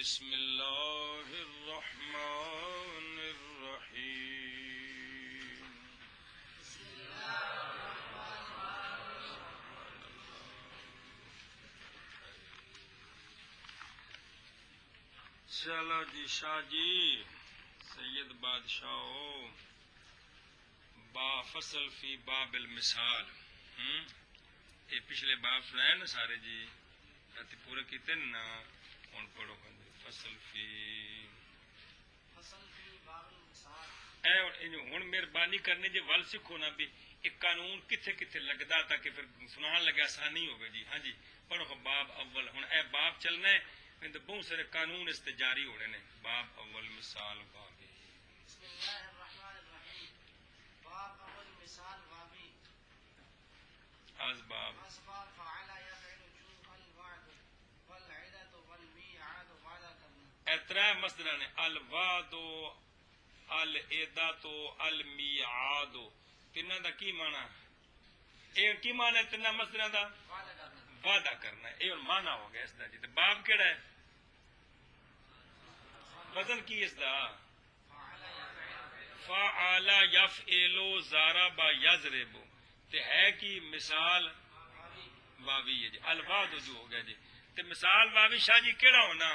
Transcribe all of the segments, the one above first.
بسم اللہ الرحمن الرحیم چلو جی شاہ جی سید بادشاہ با فصل فی باب المثال یہ پچھلے باب سنائے نا سارے جی پورے کیتے نا ہوں پڑھو فصل فی باب المثال ہوں مہربانی کرنی جی ول سیکھو نا بھی ایک قانون کتنے کتنے لگتا تاکہ پھر سنان لگے آسانی ہوگی جی ہاں جی پڑھو باب اول ہوں اے باب چلنا ہے بہت سارے قانون اس تے جاری ہونے نے باب اول مثال بابی بسم اللہ الرحمن الرحیم باب اول مثال بابی اسباب اسباب فعل یفعل جو الوعد والعدۃ والمیعاد وعدہ کرنا اترا مصدر نے الوعد العدۃ المیعاد تینوں دا کی معنی اے کی معنی ہے تینوں مصدر دا وعدہ کرنا وعدہ کرنا ہے یہ معنی ہو گیا اس دا جی تے باب کیڑا ہے وزن کی اس دا فعل یفعل ضرب یضرب تے ہے کی مثال واوی ہے جی الوعد جو ہو گیا جی تے مثال واوی شاہ جی کیڑا ہونا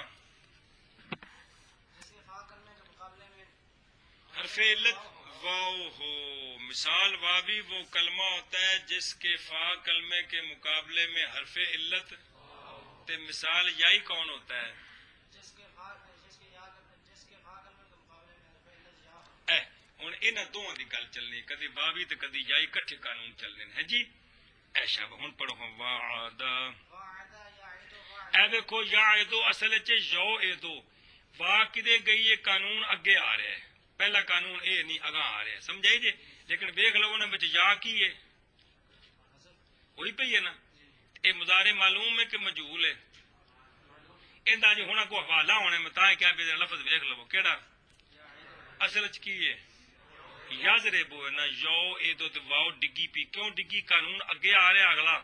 جس کے فا کرنے کے مقابلے میں حرف علت واو ہو مثال واوی وہ کلمہ ہوتا ہے جس کے فا کلمے کے مقابلے میں حرف علت تے مثال یائی کون ہوتا ہے جس کے فا کرنے کے مقابلے میں حرف علت یا ہو ہوں انہاں دونوں دی گل چلنی کدی واوی تے کدی یائی کٹھے قانون چلنے ہیں جی اے شاب ہوں پڑھو وعد وعدہ یعد وعد اے دیکھو یعدو اصل چ یو ایدو وا کدے گئی یہ قانون اگے آ رہا ہے پہلا قانون اے نہیں اگاں آ رہا ہے سمجھائی جی لیکن ویکھ لو انہاں وچ یا کی ہے وہی پئی ہے نا اے مضارع معلوم ہے کہ مجہول ہے ایندا جی ہونا کو حوالہ ہونے میں تاں کیا بھی لفظ ویکھ لو کیڑا اصل چ کی ہے یضرب ہے نا یو ایدو تے واو ڈگی پی کیوں ڈگی قانون اگے آ رہا ہے اگلا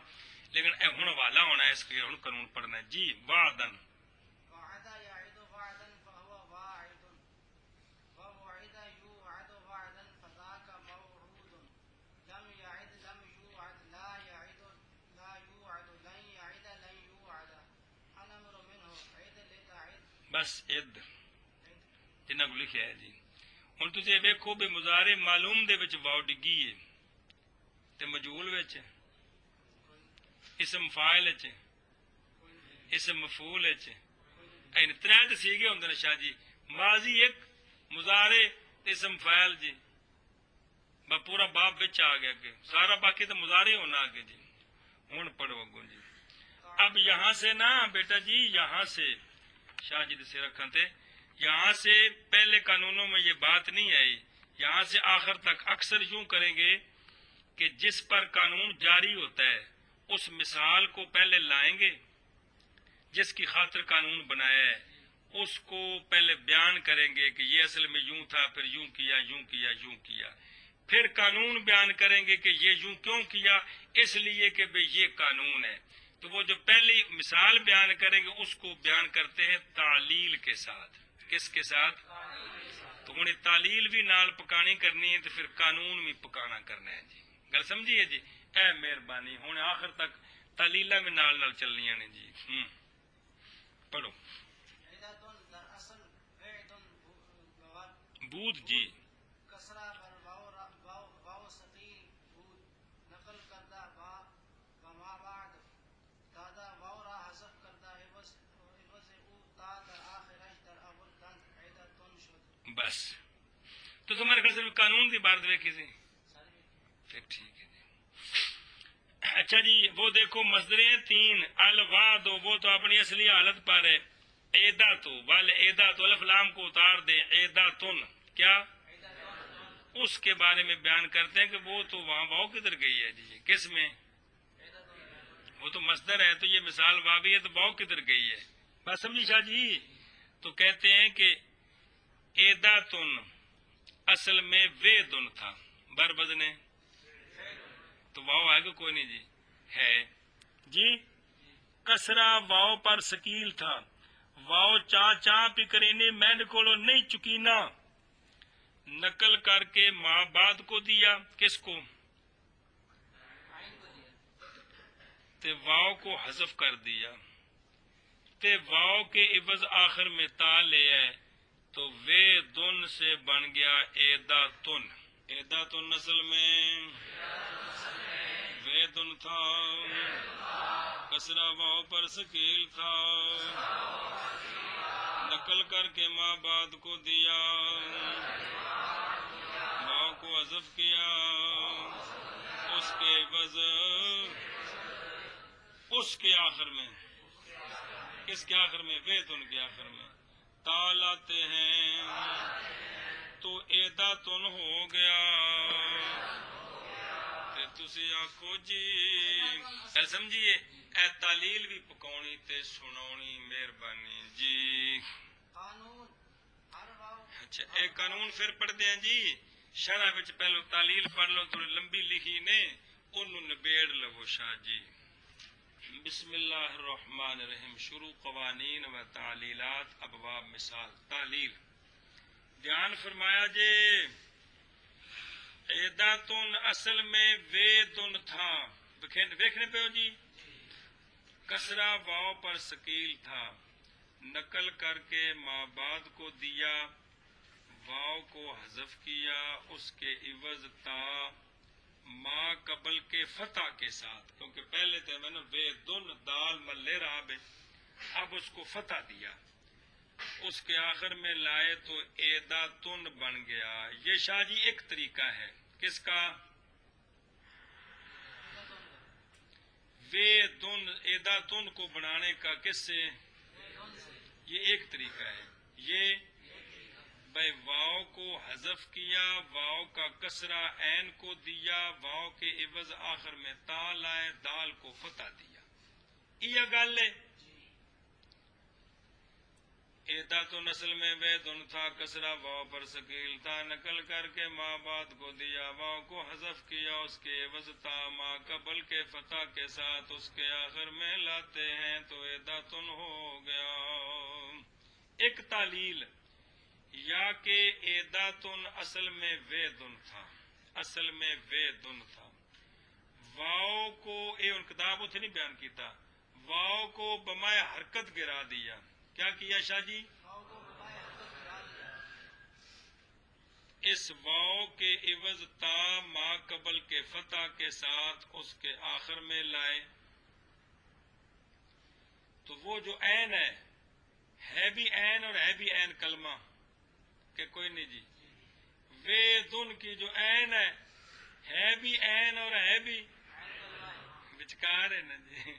لیکن اے ہن حوالہ ہونا ہے اس کے ہن قانون پڑھنا ہے جی وعدن وعد یعد وعدا فهو واعد ووعد يوعد وعدا فذاك موعود لم يعد لم يوعد لا يعد لا يوعد لن يعد لن يوعد الامر منه عد لتعد بس اد جنہاں کو لکھیا ہے جی ہن تسی ویکھو بے مضارع معلوم دے وچ واو ڈگی ہے تے مجہول وچ اسم فاعل وچ اسم مفعول وچ این ترے تے سیگے ہوندے نے شاہ جی ماضی ایک مضارع اسم فاعل جی با پورا باب وچ آ گیا کہ سارا باقی تو مضارع ہونا آگے جی ہن پڑھو اگوں جی اب یہاں سے نا بیٹا جی یہاں سے شاہ جی سے رکھن تھے یہاں سے پہلے قانونوں میں یہ بات نہیں آئی یہاں سے آخر تک اکثر یوں کریں گے کہ جس پر قانون جاری ہوتا ہے اس مثال کو پہلے لائیں گے جس کی خاطر قانون بنایا ہے اس کو پہلے بیان کریں گے کہ یہ اصل میں یوں تھا پھر یوں کیا یوں کیا یوں کیا پھر قانون بیان کریں گے کہ یہ یوں کیوں کیا اس لیے کہ بھئی یہ قانون ہے تو وہ جو پہلی مثال بیان کریں گے اس کو بیان کرتے ہیں تعلیل کے ساتھ کس کے ساتھ تو انہیں تعلیل بھی نال پکانی کرنی ہے تو پھر قانون بھی پکانا کرنا ہے جی گل سمجھیے جی اے مہربانی ہوں آخر تک تعلیلہ میں نال چلنی نے جی پڑھو عدۃ در اصل بعد بود جی کسرہ پر واو ثقیل بود نقل کردہ با بما بعد دادا واو را حذف کردہ عوض او تا در آخرش در اول دن عدۃ شد بس تو تمہارے خیال سے قانون کی بات دیکھی تھی پھر ٹھیک ہے جی اچھا جی وہ دیکھو مصدریں تین الوعد وہ تو اپنی اصلی حالت پر ہے ایدا تو بل ایدا تو الف لام کو اتار دیں ایدا تن کیا اس کے بارے میں بیان کرتے ہیں کہ وہ تو وہاں واؤ کدھر گئی ہے جی کس میں وہ تو مصدر ہے تو یہ مثال واوی ہے تو واؤ کدھر گئی ہے بات سمجھی شاہ جی تو کہتے ہیں کہ ایدا تن اصل میں وے دن تھا بر بدنے تو واؤ ہے کہ کوئی نہیں جی ہے جی کسرہ واؤ پر ثقیل تھا واؤ چاں چاں پی کرینے میں کولو نہیں چکینا نقل کر کے ماں بعد کو دیا کس کو تے واؤ کو حذف کر دیا تے واؤ کے عوض آخر میں تا لے ہے تو وے دن سے بن گیا ایدا تن اصل میں وے دن تھا کسرا واؤ پر سکیل تھا نقل کر کے ماں بعد کو دیا واؤ کو حذف کیا اس کے عوض اس کے آخر میں کس کے آخر میں وے دن کے آخر میں تا لاتے ہیں تو ایدا تن ہو گیا تے تسی آکھو جی اے سمجھیے اے تعلیل بھی پکاؤنی تے سناؤنی مہربانی جی قانون ہر واو اچھا ایک قانون پھر پڑھ دیں جی شرح وچ پہلو تعلیل پڑھ لو تھوڑی لمبی لکھی نے انہوں نبیڑ لو شاہ جی بسم اللہ الرحمن الرحیم شروع قوانین و تعلیلات ابواب مثال تعلیل دھیان فرمایا جے ایداتن اصل میں ویدن تھا دیکھنے پہ ہو جی کسرہ واؤ پر ثقیل تھا نقل کر کے ما بعد کو دیا واؤ کو حذف کیا اس کے عوض تا ما قبل کے فتح کے ساتھ کیونکہ پہلے تھے میں نے بے دن دال ملے رہا بے اب اس کو فتح دیا اس کے آخر میں لائے تو ایدا تن بن گیا یہ شاہ جی ایک طریقہ ہے کس کا وے دن ایدا تن کو بنانے کا کس سے یہ ایک طریقہ ہے یہ بھائی واؤ کو حذف کیا واؤ کا کسرہ عین کو دیا واؤ کے عوض آخر میں تا لائے دال کو فتح دیا یہ گل ہے ایدا تو نسل میں بے دن تھا کسرہ واؤ پر ثقیل تھا نقل کر کے ماں بعد کو دیا واؤ کو حذف کیا اس کے عوض تا ماں قبل کے فتح کے ساتھ اس کے آخر میں لاتے ہیں تو ایدا تن ہو گیا ایک تعلیل یا کہ ایدا تن اصل میں وے دن تھا اصل میں وے دن تھا واؤ کو یہ ان کتاب اتنے نہیں بیان کیتا واؤ کو بمائے حرکت گرا دیا کیا کیا شاہ جی واو کو بمائے حرکت گرا دیا اس واؤ کے عوض تا ما قبل کے فتح کے ساتھ اس کے آخر میں لائے تو وہ جو عین ہے بھی عین اور ہے بھی عین کلمہ کہ کوئی نہیں جی وے دن کی جو عین ہے بھی عین اور ہے بھی بچکار ہے نا جی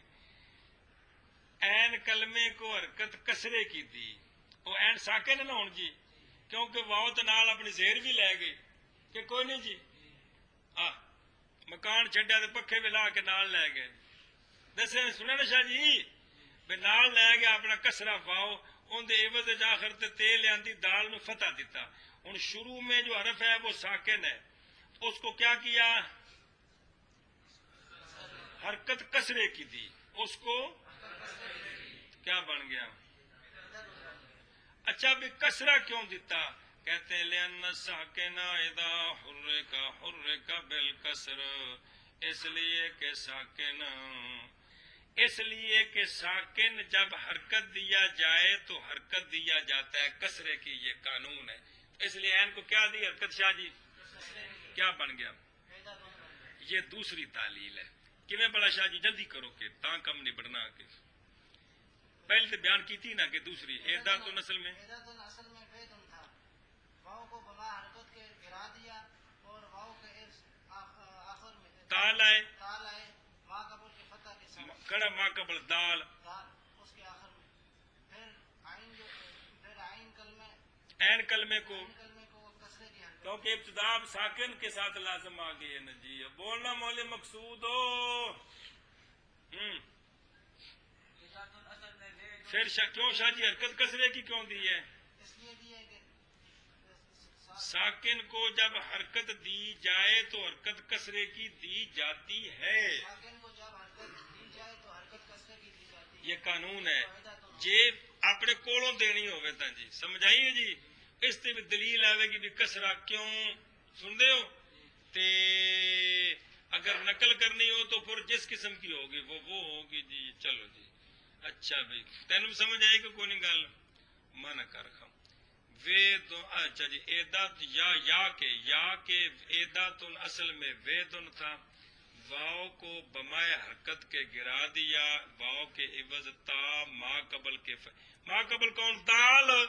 عین کلمے کو حرکت کسرے کی دی وہ عین ساکن نہ ہون جی کیونکہ واؤ تے نال اپنی زیر بھی لے گئی کہ کوئی نہیں جی مکان چھڈیا تے پکھے بھی لا کے نال لے گئے دسے سنے نا شاہ جی بے نال لے گیا اپنا کسرہ واؤ ان دے عوض آخر تے لیاندی دال میں فتح دیتا ان شروع میں جو حرف ہے وہ ساکن ہے اس کو کیا کیا حرکت کسرے کی دی اس کو کیا بن گیا اچھا بھی کسرہ کیوں دیتا کہتے ہیں لئن ساکن اذا حرک بالکسر اس لیے کہ ساکن جب حرکت دیا جائے تو حرکت دیا جاتا ہے کسرے کی یہ قانون ہے اس لیے عین کو کیا دی حرکت شاہ جی کیا بن گیا یہ دوسری تعلیل ہے کیویں بڑا شاہ جی جلدی کرو کہ تاں کم نہیں بڑھنا کہ پہلے تو بیان کی تھی نا کہ دوسری ایدا تو نسل میں ایدا تو اصل میں وے دن تھا واو کو بما حرکت کے گرا دیا اور واو کے آخر میں تال آئے دال آئے ما قبل کے فتح کے ساتھ کڑا ما قبل دال دال اس کے آخر میں پھر عین کلمے عین کلمے کو کسرے کی حرکت کیونکہ ابتدا ساکن کے ساتھ لازم آ گئی ہے نا جی بولنا مول مقصود ہو پھر کیوں شاہ جی حرکت کسرے کی کیوں دی ہے اس لیے دی ہے کہ ساکن کو جب حرکت دی جائے تو حرکت کسرے کی دی جاتی ہے ساکن کو جب حرکت دی جائے تو حرکت کسرے کی دی جاتی ہے یہ قانون ہے یہ ਆਪਣੇ ਕੋਲੋਂ ਦੇਣੀ ਹੋਵੇ ਤਾਂ ਜੀ ਸਮਝਾਈਏ ਜੀ ਇਸ ਤੇ ਵੀ ਦਲੀਲ ਆਵੇਗੀ ਵੀ ਕਸਰਾ ਕਿਉਂ ਸੁਣਦੇ ਹੋ ਤੇ اگر نقل کرنی ہو تو پھر جس قسم کی ہوگی وہ ہوگی جی چلو جی اچھا بھائی تینوں سمجھ آئی کہ کوئی نہیں گل من کر خم ویدن اچھا جی ایدات یا کے ایداتن اصل میں ویدن تھا واؤ کو بمائے حرکت کے گرا دیا واؤ کے عوض تا ما قبل کے ما قبل کون دال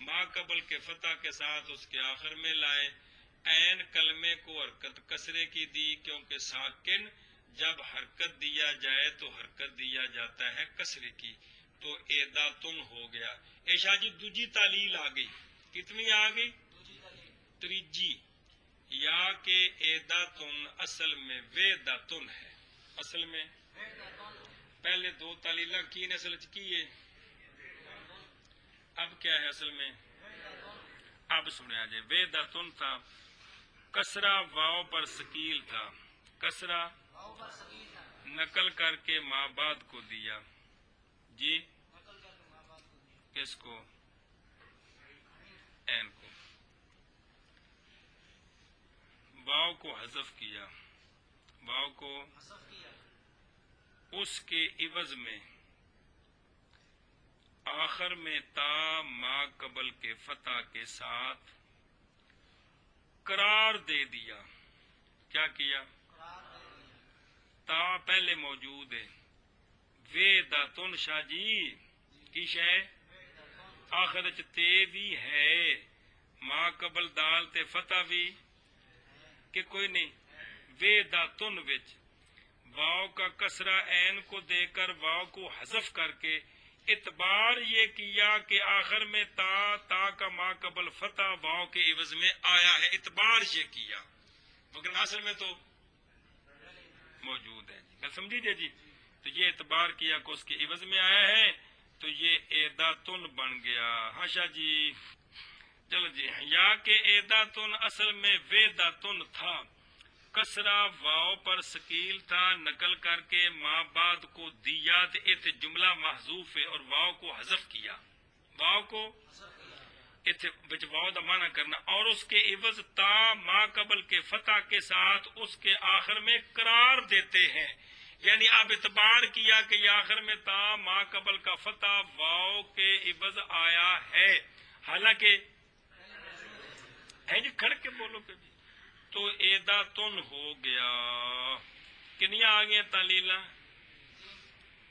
ما قبل کے فتح کے ساتھ اس کے آخر میں لائے عین کلمے کو حرکت کسرے کی دی کیونکہ ساکن جب حرکت دیا جائے تو حرکت دیا جاتا ہے کسرے کی تو ایداتن ہو گیا ایشا جی دوجی تعلیل آ گئی کتنی آ گئی تریجی یا کہ ایداتن اصل میں ویداتن ہے اصل میں پہلے دو تعلیلہ کی اصل کی ہے اب کیا ہے اصل میں اب سنیا جائے ویداتن تھا کسرا واؤ پر سکیل تھا کسرا نقل کر کے مابعد کو دیا جی کس کو این کو واؤ کو حذف کیا واؤ کو اس کے عوض میں آخر میں تا ما قبل کے فتح کے ساتھ قرار دے دیا کیا کیا تا پہلے موجود ہے ویداتن شاہ جی کی شے آخر تے بھی ہے ما قبل دال تے فتح بھی کہ کوئی نہیں ویداتن وچ واؤ کا کسرہ عین کو دے کر واؤ کو حذف کر کے اعتبار یہ کیا کہ آخر میں تا کا ما قبل فتح واؤ کے عوض میں آیا ہے اعتبار یہ کیا مگر اصل میں تو موجود ہے گل سمجھیے جی تو یہ اعتبار کیا کہ اس کے عوض میں آیا ہے تو یہ ایداتن بن گیا ہاں شاہ جی چلو جی یا کہ ایداتن اصل میں ویداتن تھا کسرا واؤ پر سکیل تھا نقل کر کے ما بعد کو دیا تو جملہ محذوف ہے اور واؤ کو حذف کیا واؤ کو واؤ دا معنی کرنا اور اس کے عوض تا ما قبل کے فتح کے ساتھ اس کے آخر میں قرار دیتے ہیں یعنی اب اعتبار کیا کہ یہ آخر میں تا ما قبل کا فتح واؤ کے عوض آیا ہے حالانکہ ہے جی کھڑ کے بولو کہ تو ایداتن ہو گیا کنیا آ گیا تعلیلہ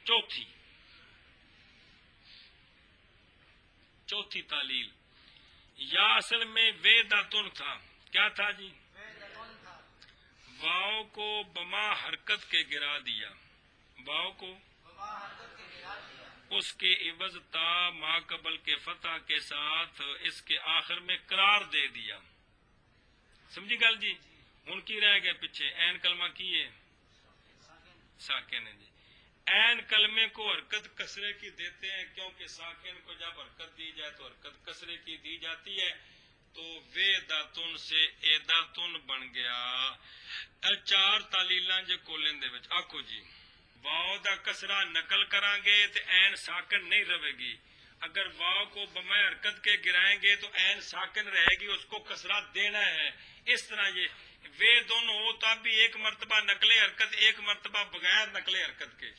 چوتھی تعلیل یا اصل میں ویداتن تھا کیا تھا جی واؤ کو بما حرکت کے گرا دیا واؤ کو اس کے عوض تا ما قبل کے فتح کے ساتھ اس کے آخر میں قرار دے دیا سمجھی گل جی ہن کی رہ گئے پیچھے این کلمہ کی ہے ساکن ہے جی این کلمے کو حرکت کسرے کی دیتے ہیں کیونکہ ساکن کو جب حرکت دی جائے تو حرکت کسرے کی دی جاتی ہے تو ویداتن سے ایداتن بن گیا چار تعلیلاں جے کولن دے وچ آکھو جی واؤ دا کسرہ نقل کران گے تے این ساکن نہیں رہے گی اگر واؤ کو بمائے حرکت کے گرائیں گے تو این ساکن رہے گی اس کو کسرہ دینا ہے اس طرح یہ ویدن ہو تب بھی ایک مرتبہ نقل حرکت ایک مرتبہ بغیر نقل حرکت کے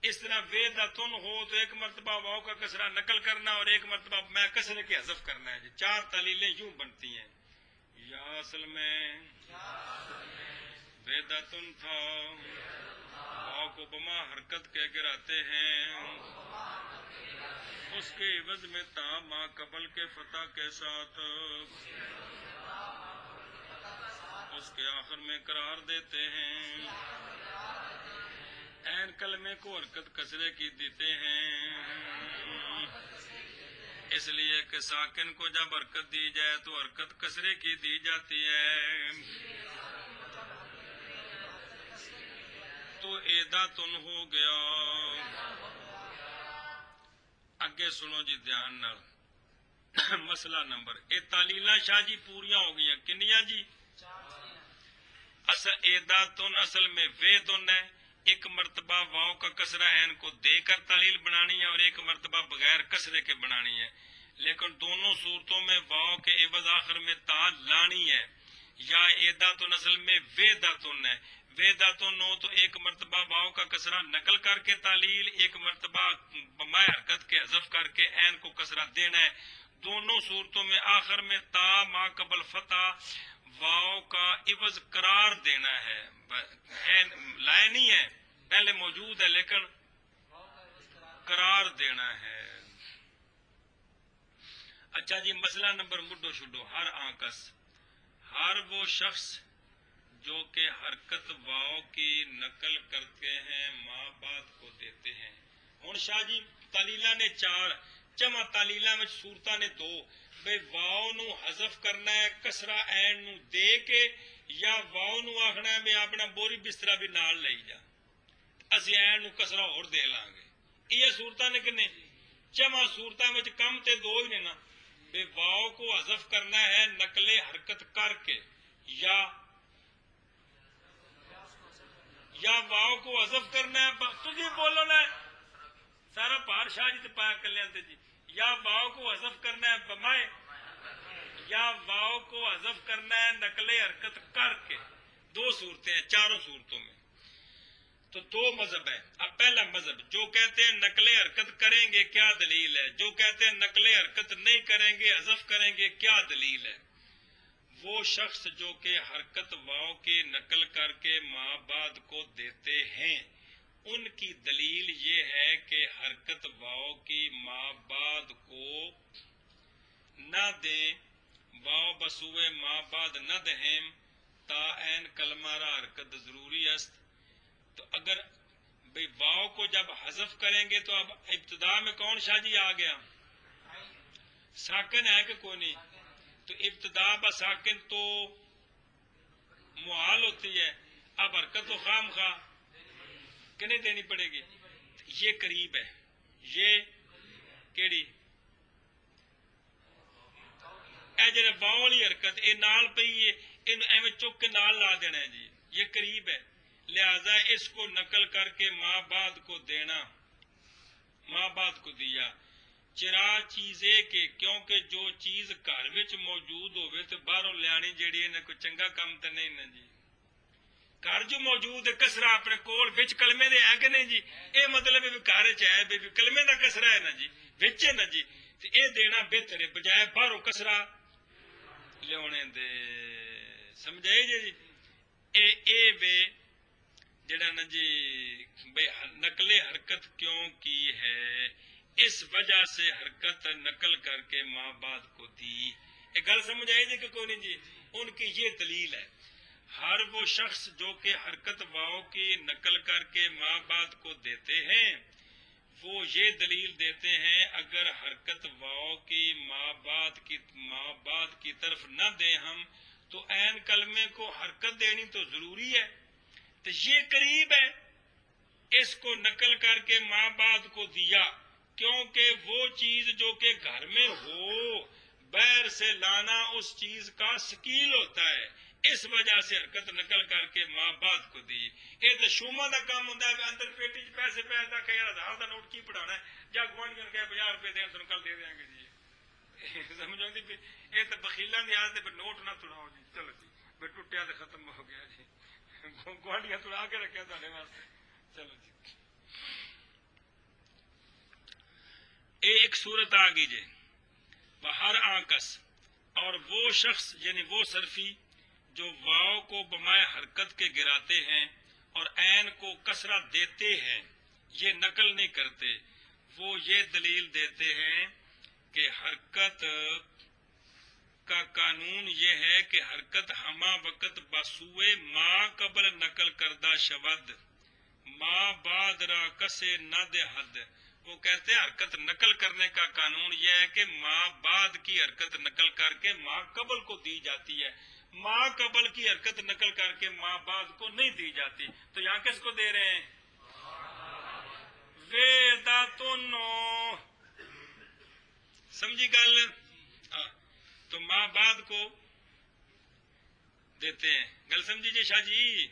اس طرح ویداتن ہو تو ایک مرتبہ واؤ کا کسرہ نقل کرنا اور ایک مرتبہ میں کسرے کے حذف کرنا ہے جی چار تعلیلیں یوں بنتی ہیں یا اصل میں ویداتن تھا واؤ کو بما حرکت کے گراتے ہیں اس کے عوض میں تا ما قبل کے فتح کے ساتھ اس کے آخر میں قرار دیتے ہیں این کلمے کو حرکت کسرے کی دیتے ہیں اس لیے کہ ساکن کو جب حرکت دی جائے تو حرکت کسرے کی دی جاتی ہے تو ایداتن ہو گیا اگے سنو جی دھیان نال مسئلہ نمبر اے تعلیلہ شاہ جی پوریاں ہو گئی کنیاں جی اصل ایداتن اصل میں ویدن ہے ایک مرتبہ واو کا کسرہ عین کو دے کر تعلیل بنانی ہے اور ایک مرتبہ بغیر کسرے کے بنانی ہے، لیکن دونوں صورتوں میں واو کے عوض آخر میں تا لانی ہے، یا ایداتن اصل میں ویداتن ہے، ویداتن ہو تو ایک مرتبہ واو کا کسرہ نقل کر کے تعلیل، ایک مرتبہ بمائے حرکت کے حذف کر کے عین کو کسرہ دینا ہے۔ دونوں صورتوں میں آخر میں تا ما قبل فتح واو کا عوض قرار دینا ہے، لائے نہیں ہے، پہلے موجود ہے لیکن قرار دینا ہے۔ اچھا جی، مسئلہ نمبر مڈو شڈو، ہر آنکس، ہر وہ شخص جو کہ حرکت واو کی نقل کرتے ہیں ماں بعد کو دیتے ہیں۔ ہن شاہ جی تعلیلہ نے 4 جمع تعلیلہ میں صورتاں نے 2، بھئی واو نو حذف کرنا ہے کسرہ عین نو دے کے، یا واو نو آخنا ہے میں اپنا بوری بسترا بھی نال لئی جا، اسی عین نو کسرہ اور دے لیں گے۔ یہ صورتاں نے کنے جمع صورتاں میں کم تے 2 ہی نے نا، بے واو کو حذف کرنا ہے نقل حرکت کر کے، یا واو کو حذف کرنا ہے تجھے بولو نا سارا پار شاہ جی تے پایا کلیاں تے جی، یا واو کو حذف کرنا ہے بمائے، یا واو کو حذف کرنا ہے نقل حرکت کر کے۔ 2 صورتیں ہیں 4 صورتوں میں، تو 2 مذہب ہیں۔ اب پہلا مذہب جو کہتے ہیں نقل حرکت کریں گے کیا دلیل ہے، جو کہتے ہیں نقل حرکت نہیں کریں گے حذف کریں گے کیا دلیل ہے؟ وہ شخص جو کہ حرکت واو کی نقل کر کے ماں بعد کو دیتے ہیں، ان کی دلیل یہ ہے کہ حرکت واو کی ماں بعد کو نہ دیں، واو بسوئے ماں بعد نہ دہیں تا عین کلمہ را حرکت ضروری است۔ تو اگر بھئی واو کو جب حذف کریں گے تو اب ابتدا میں کون شاہ جی آ گیا؟ ساکن ہے کہ کوئی نہیں؟ تو ابتدا بساکن تو محال ہوتی ہے، اب حرکت تو خام خواہ کہ نہیں دینی پڑے گی۔ یہ قریب ہے، یہ کیڑی اے جڑے واو والی حرکت اے نال پئی ہے، ایویں چک کے نال لا دینا ہے جی، یہ قریب ہے، لہذا اس کو نقل کر کے ماں بعد کو دینا، ماں بعد کو دیا۔ چرا چیزے کے کیونکہ جو چیز گھر وچ موجود ہوئے تو باہروں لیانی جیڑی ہے کوئی چنگا کام تے نہیں نا جی، گھر جو موجود ہے کسرہ اپنے کول وچ کلمے دے ہے کہ نہیں جی، اے مطلب ہے گھر چ ہے بھی کلمے دا کسرہ ہے نا جی وچ ہے نا جی، تے اے دینا بہتر ہے بجائے باہروں کسرہ لیانے دے، سمجھائے جی؟ اے بے جڑا نا جی بے نقل حرکت کیوں کی ہے، اس وجہ سے حرکت نقل کر کے ماں بعد کو دی۔ ایک گل سمجھ آئی جی کہ کوئی نہیں جی؟ ان کی یہ دلیل ہے، ہر وہ شخص جو کہ حرکت واو کی نقل کر کے ماں بعد کو دیتے ہیں، وہ یہ دلیل دیتے ہیں اگر حرکت واو کی ماں بعد کی طرف نہ دیں ہم تو عین کلمے کو حرکت دینی تو ضروری ہے، تو یہ قریب ہے، اس کو نقل کر کے ماں بعد کو دیا، کیونکہ وہ چیز جو کہ گھر میں ہو باہر سے لانا اس چیز کا ثقیل ہوتا ہے، اس وجہ سے حرکت نقل کر کے ماں بعد کو دی۔ یہ تو شوما کا کام ہوتا ہے، اندر پیٹی پیسے پیدا کہ 1000 کا نوٹ کی پڑھانا ہے، جا گوانڈیاں کہ 50 روپے دیں تو کل دے دیں گے جی، سمجھ آتی پی؟ یہ تو بخیلاں دی عادت ہے، نوٹ نہ توڑاؤ جی، چلو جی بے ٹوٹیا تو ختم ہو گیا جی، گوانڈیاں توڑا کے رکھیا تھوڑے واسطے، چلو جی۔ ایک صورت آ گئی جی، ہر آنکس، اور وہ شخص یعنی وہ صرفی جو واو کو بمائے حرکت کے گراتے ہیں اور عین کو کسرہ دیتے ہیں، یہ نقل نہیں کرتے، وہ یہ دلیل دیتے ہیں کہ حرکت کا قانون یہ ہے کہ حرکت ہما وقت بسوئے ما قبل نقل کردہ شود ما بعد را کسے نہ دے حد۔ وہ کہتے ہیں حرکت نقل کرنے کا قانون یہ ہے کہ ما بعد کی حرکت نقل کر کے ما قبل کو دی جاتی ہے، ما قبل کی حرکت نقل کر کے ما بعد کو نہیں دی جاتی، تو یہاں کس کو دے رہے ہیں؟ ویداتنو، سمجھی گل؟ تو ما بعد کو دیتے ہیں، گل سمجھی جی شاہ جی؟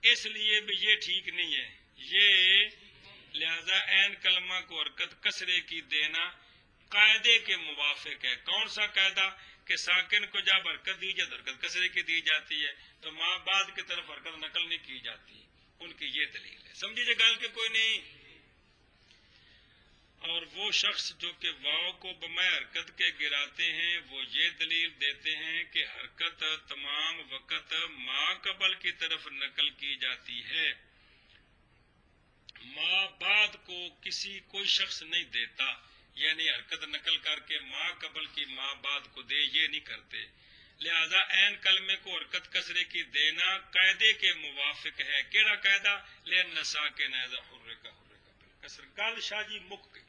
اس لیے بھی یہ ٹھیک نہیں ہے، یہ لہذا عین کلمہ کو حرکت کسرے کی دینا قاعدے کے موافق ہے۔ کون سا قاعدہ؟ کہ ساکن کو جب حرکت دی جائے حرکت کسرے کی دی جاتی ہے، تو ماں بعد کی طرف حرکت نقل نہیں کی جاتی۔ ان کی یہ دلیل ہے، سمجھیے گل کہ کوئی نہیں۔ اور وہ شخص جو کہ واو کو بمائے حرکت کے گراتے ہیں وہ یہ دلیل دیتے ہیں کہ حرکت تمام وقت ما قبل کی طرف نقل کی جاتی ہے، ما بعد کو کوئی شخص نہیں دیتا، یعنی حرکت نقل کر کے ما قبل کی ما بعد کو دے، یہ نہیں کرتے۔ لہذا عین کلمے کو حرکت کسرے کی دینا قاعدے کے موافق ہے۔ کیڑا قاعدہ؟ لِأَنَّ سَاكِنَ إِذَا حُرِّكَ بِالْكَسْرِ۔ گل شاہ جی مک گئی۔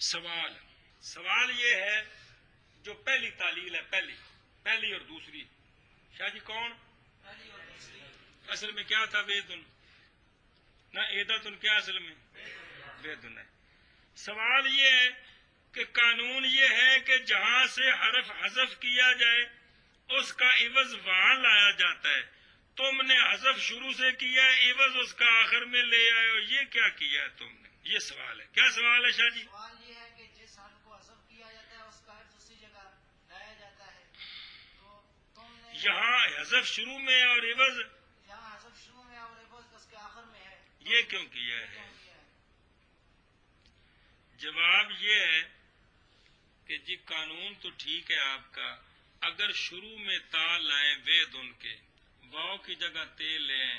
سوال یہ ہے جو پہلی تعلیل ہے، پہلی اور دوسری، شاہ جی کون؟ پہلی اور دوسری اصل میں کیا تھا؟ ویدن نہ ایدتن، کیا اصل میں ویدن ہے۔ سوال یہ ہے کہ قانون یہ ہے کہ جہاں سے حرف حذف کیا جائے اس کا عوض وہاں لایا جاتا ہے۔ تم نے حذف شروع سے کیا ہے، عوض اس کا آخر میں لے آئے ہو، یہ کیا کیا ہے تم نے؟ یہ سوال ہے۔ کیا سوال ہے شاہ جی؟ سوال یہ ہے کہ جس حرف کو حذف کیا جاتا ہے اس کا حرف دوسری جگہ لایا جاتا ہے، تو تم نے یہاں حذف شروع میں اور عوض یہاں حذف شروع میں اور عوض اس کے آخر میں ہے، یہ کیوں کیا ہے؟ کیوں کیا ہے؟ جواب یہ ہے کہ جی قانون تو ٹھیک ہے آپ کا، اگر شروع میں تا لائیں ویدن کے، واو کی جگہ تے لیں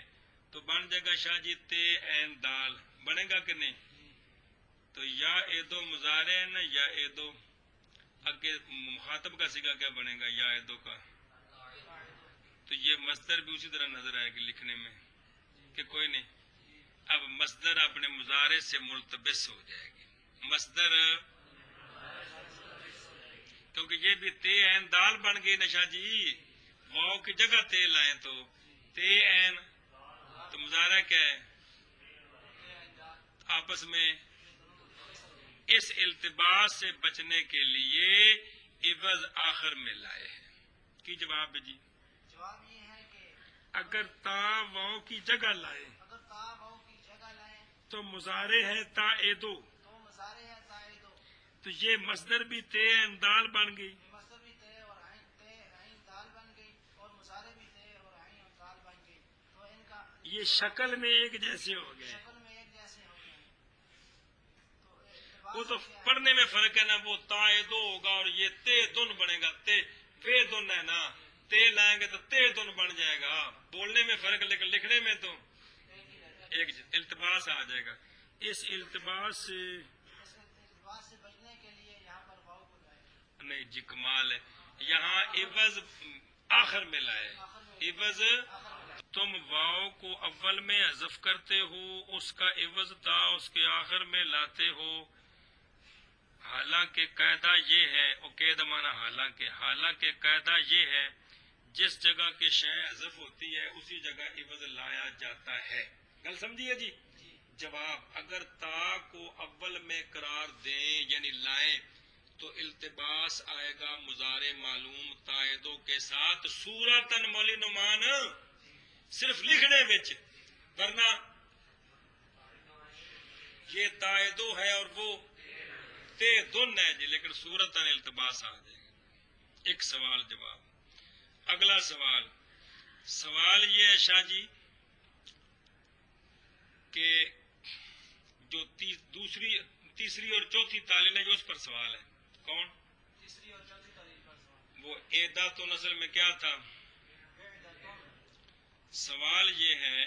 تو بن جائے گا شاہ جی تے عین دال، بنے گا کہ نہیں؟ تو یا ایدو مضارع ہے نا، یا ایدو اگے مخاطب کا صیغہ کیا بنے گا؟ یا ایدو کا، تو یہ مصدر بھی اسی طرح نظر آئے گی لکھنے میں کہ کوئی نہیں۔ اب مصدر اپنے مضارع سے ملتبس ہو جائے گی، مصدر کیونکہ یہ بھی تے عین دال بن گئی نا شاہ جی، واو کی جگہ تے لائیں تو تے عین، تو مضارع کیا ہے؟ آپس میں اس التباس سے بچنے کے لیے عوض آخر میں لائے ہیں۔ کی جواب ہے جی؟ جواب یہ ہے کہ اگر تا واو کی جگہ لائے اگر تا واو کی جگہ لائیں تو مضارع ہے تا ایدو، تو مضارع ہے تائیدو، تو یہ مصدر بھی تے عین دال بن گئی۔ مصدر بھی تے اور عین دال بن گئی اور مضارع بھی تے اور عین اور دال بن گئی، تو ان کا یہ شکل میں ایک جیسے ہو گئے۔ شکل میں ایک جیسے ہو گئے ہیں، تو وہ تو اعتبار سے کیا ہے؟ پڑھنے میں فرق ہے نا، وہ تا دو ہوگا اور یہ تے دن بنے گا، تے وے دن ہے نا، تے لائیں گے تو تے دن بن جائے گا۔ بولنے میں فرق لیکن لکھنے میں تو ایک ہی رہتا ہے۔ ایک التباس آ جائے گا۔ اس التباس سے اس اعتبار سے بچنے کے لیے یہاں پر واو کو لائے، نہیں جی کمال ہے، یہاں عوض آخر میں لائے، عوض تم واو کو اول میں حذف کرتے ہو، اس کا عوض تا اس کے آخر میں لاتے ہو، حالانکہ قاعدہ یہ ہے، او قید مانا حالانکہ قاعدہ یہ ہے جس جگہ کے شے حذف ہوتی ہے اسی جگہ عوض لایا جاتا ہے۔ گل سمجھیے جی؟ جواب اگر تا کو اول میں قرار دیں یعنی لائیں تو التباس آئے گا مضارع معلوم تائیدوں کے ساتھ صورتاً مولی نمان صرف لکھنے وچ، ورنہ یہ تائیدو ہے اور وہ تے دن ہے جی، لیکن صورتاً التباس آ جائے گا۔ ایک سوال جواب۔ اگلا سوال یہ ہے شاہ جی کہ جو تیسری اور چوتھی تعلیل ہے جو اس پر سوال ہے، کون؟ تیسری اور چوتھی تعلیل پر سوال۔ وہ ایدا تو نسل میں کیا تھا؟ سوال یہ ہے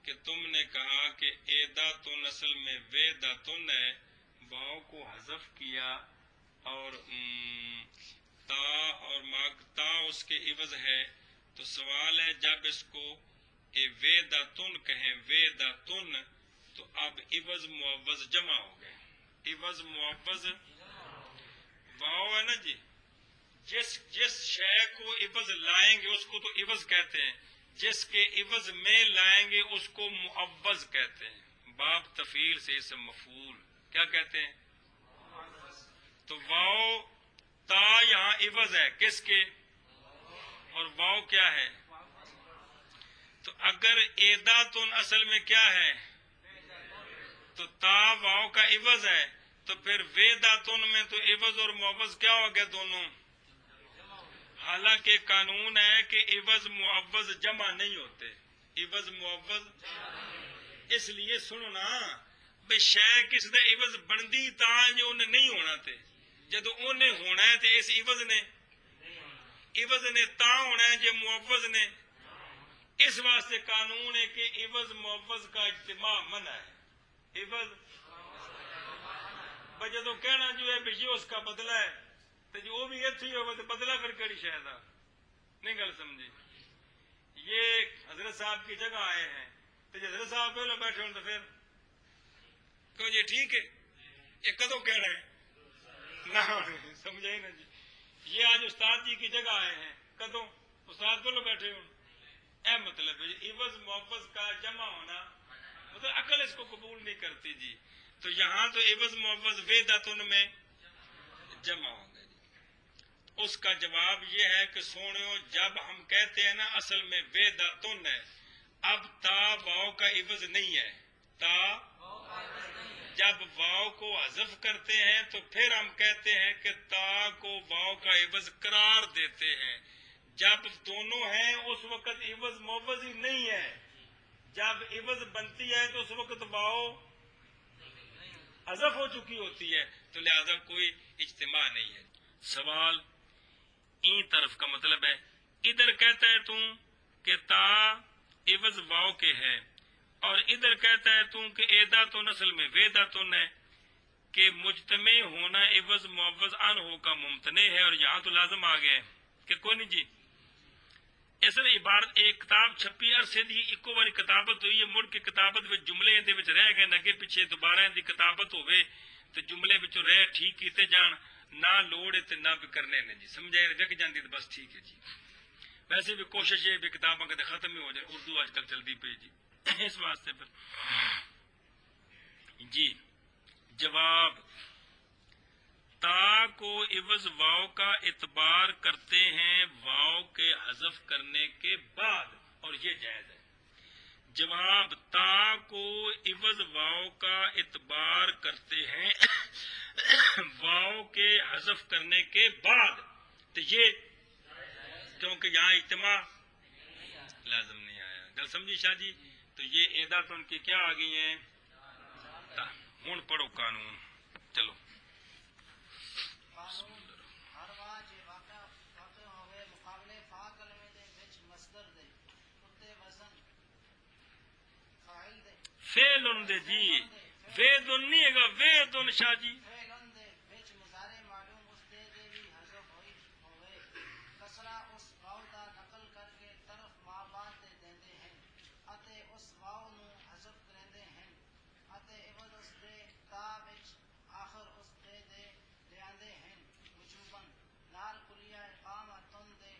کہ تم نے کہا کہ ایدا تو نسل میں ویدا تن ہے، واو کو حذف کیا اور تا اور تا اس کے عوض ہے، تو سوال ہے جب اس کو ویدا تن کہیں ویدا تن تو اب عوض معوض جمع ہو گئے، عوض معوض واو ہے نا جی، جس شے کو عوض لائیں گے اس کو تو عوض کہتے ہیں، جس کے عوض میں لائیں گے اس کو معوض کہتے ہیں۔ باب تفعیل سے اسم مفعول کیا کہتے ہیں؟ تو واو تا یہاں عوض ہے کس کے؟ اور واو کیا ہے؟ تو اگر ایداتن اصل میں کیا ہے تو تا واو کا عوض ہے، تو پھر ویداتن میں تو عوض اور معوض کیا ہو گیا دونوں؟ حالانکہ قانون ہے کہ عوض معوض جمع نہیں ہوتے، عوض معوض اس لیے سنو نا بے شے کس دے عوض بندی تاں جو انہیں نہیں ہونا تے، جدو انہیں ہونا ہے تے اس عوض نے تاں ہونا ہے جو معوض نے، اس واسطے قانون ہے کہ عوض معوض کا اجتماع منع ہے، عوض جدو کہنا جو ہے بھی یہ اس کا بدلہ ہے تو جو وہ بھی اتھی ہوگا تو بدلہ پھر کڑی شاید نہیں گل سمجھی۔ یہ حضرت صاحب کی جگہ آئے ہیں تو حضرت صاحب پہلے بیٹھے ہوں تو پھر کہ یہ ٹھیک ہے، یہ کدو کہنا ہے نہ سمجھے نا جی، یہ آج استاد جی کی جگہ آئے ہیں کدو استاد پہلے بیٹھے ہوں، اے مطلب ہے عوض معوض کا جمع ہونا مطلب عقل اس کو قبول نہیں کرتی جی، تو یہاں تو عوض معوض ویداتن میں جمع ہوں گے جی۔ اس کا جواب یہ ہے کہ سونیو جب ہم کہتے ہیں نا اصل میں ویداتن ہے، اب تا واو کا عوض نہیں ہے، تا جب واو کو حذف کرتے ہیں تو پھر ہم کہتے ہیں کہ تا کو واو کا عوض قرار دیتے ہیں، جب دونوں ہیں اس وقت عوض معوض ہی نہیں ہے، جب عوض بنتی ہے تو اس وقت واو حذف ہو چکی ہوتی ہے، تو لہذا کوئی اجتماع نہیں ہے۔ سوال این طرف کا مطلب ہے ادھر کہتا ہے تو کہ تا عوض واو کے ہے اور ادھر کہتا ہے تو کہ ایداتن اصل میں ویداتن ہے کہ مجتمع ہونا عوض معوض ان ہو کا ممتنع ہے، اور یہاں تو لازم آ گیا ہے کہ کوئی نہیں جی اصل عبارت ایک کتاب چھپی عرصے دی ایکو باری کتابت ہوئی ہے، مڑ کے کتابت وچ جملے دے وچ رہ گئے اگے پیچھے دوبارہ دی کتابت ہوئے تو جملے وچوں رہ ٹھیک کیتے جان، نہ لوڑ تے نہ بھی کرنے نے جی، سمجھے وک جاندی تو بس ٹھیک ہے جی۔ ویسے بھی کوشش یہ بھی کتاباں کدے ختم ہی ہو جائے، اردو آج کل چلتی پئی جی، اس واسطے پھر جی جواب تا کو عوض واو کا اعتبار کرتے ہیں واو کے حذف کرنے کے بعد، اور یہ جائز ہے۔ جواب تا کو عوض واو کا اعتبار کرتے ہیں واو کے حذف کرنے کے بعد، تو یہ کیونکہ یہاں اجتماع لازم نہیں آیا، گل سمجھی شاہ جی؟ تو یہ ایداتن کی کیا آ گئی ہیں؟ ہن پڑھو قانون، چلو قانون ہر واج واقع ہوئے مقابلے فا کلمے دے وچ مصدر دے اتے وزن فاعل دے فعلن دے جی، ویدن نہیں ہے گا، ویدن شاہ جی، فعلن دے وچ مضارع معلوم اس دے بھی حذف ہوئی ہوئے کسرا اس واو دا نقل کر کے طرف ما بعد دے دیندے ہیں اتے اس واو نو حذف کریندے ہیں اتے عوض اس دے تا وچ آخر اس دے لیاندے ہیں وجوباً نال کلیہ اقامتن دے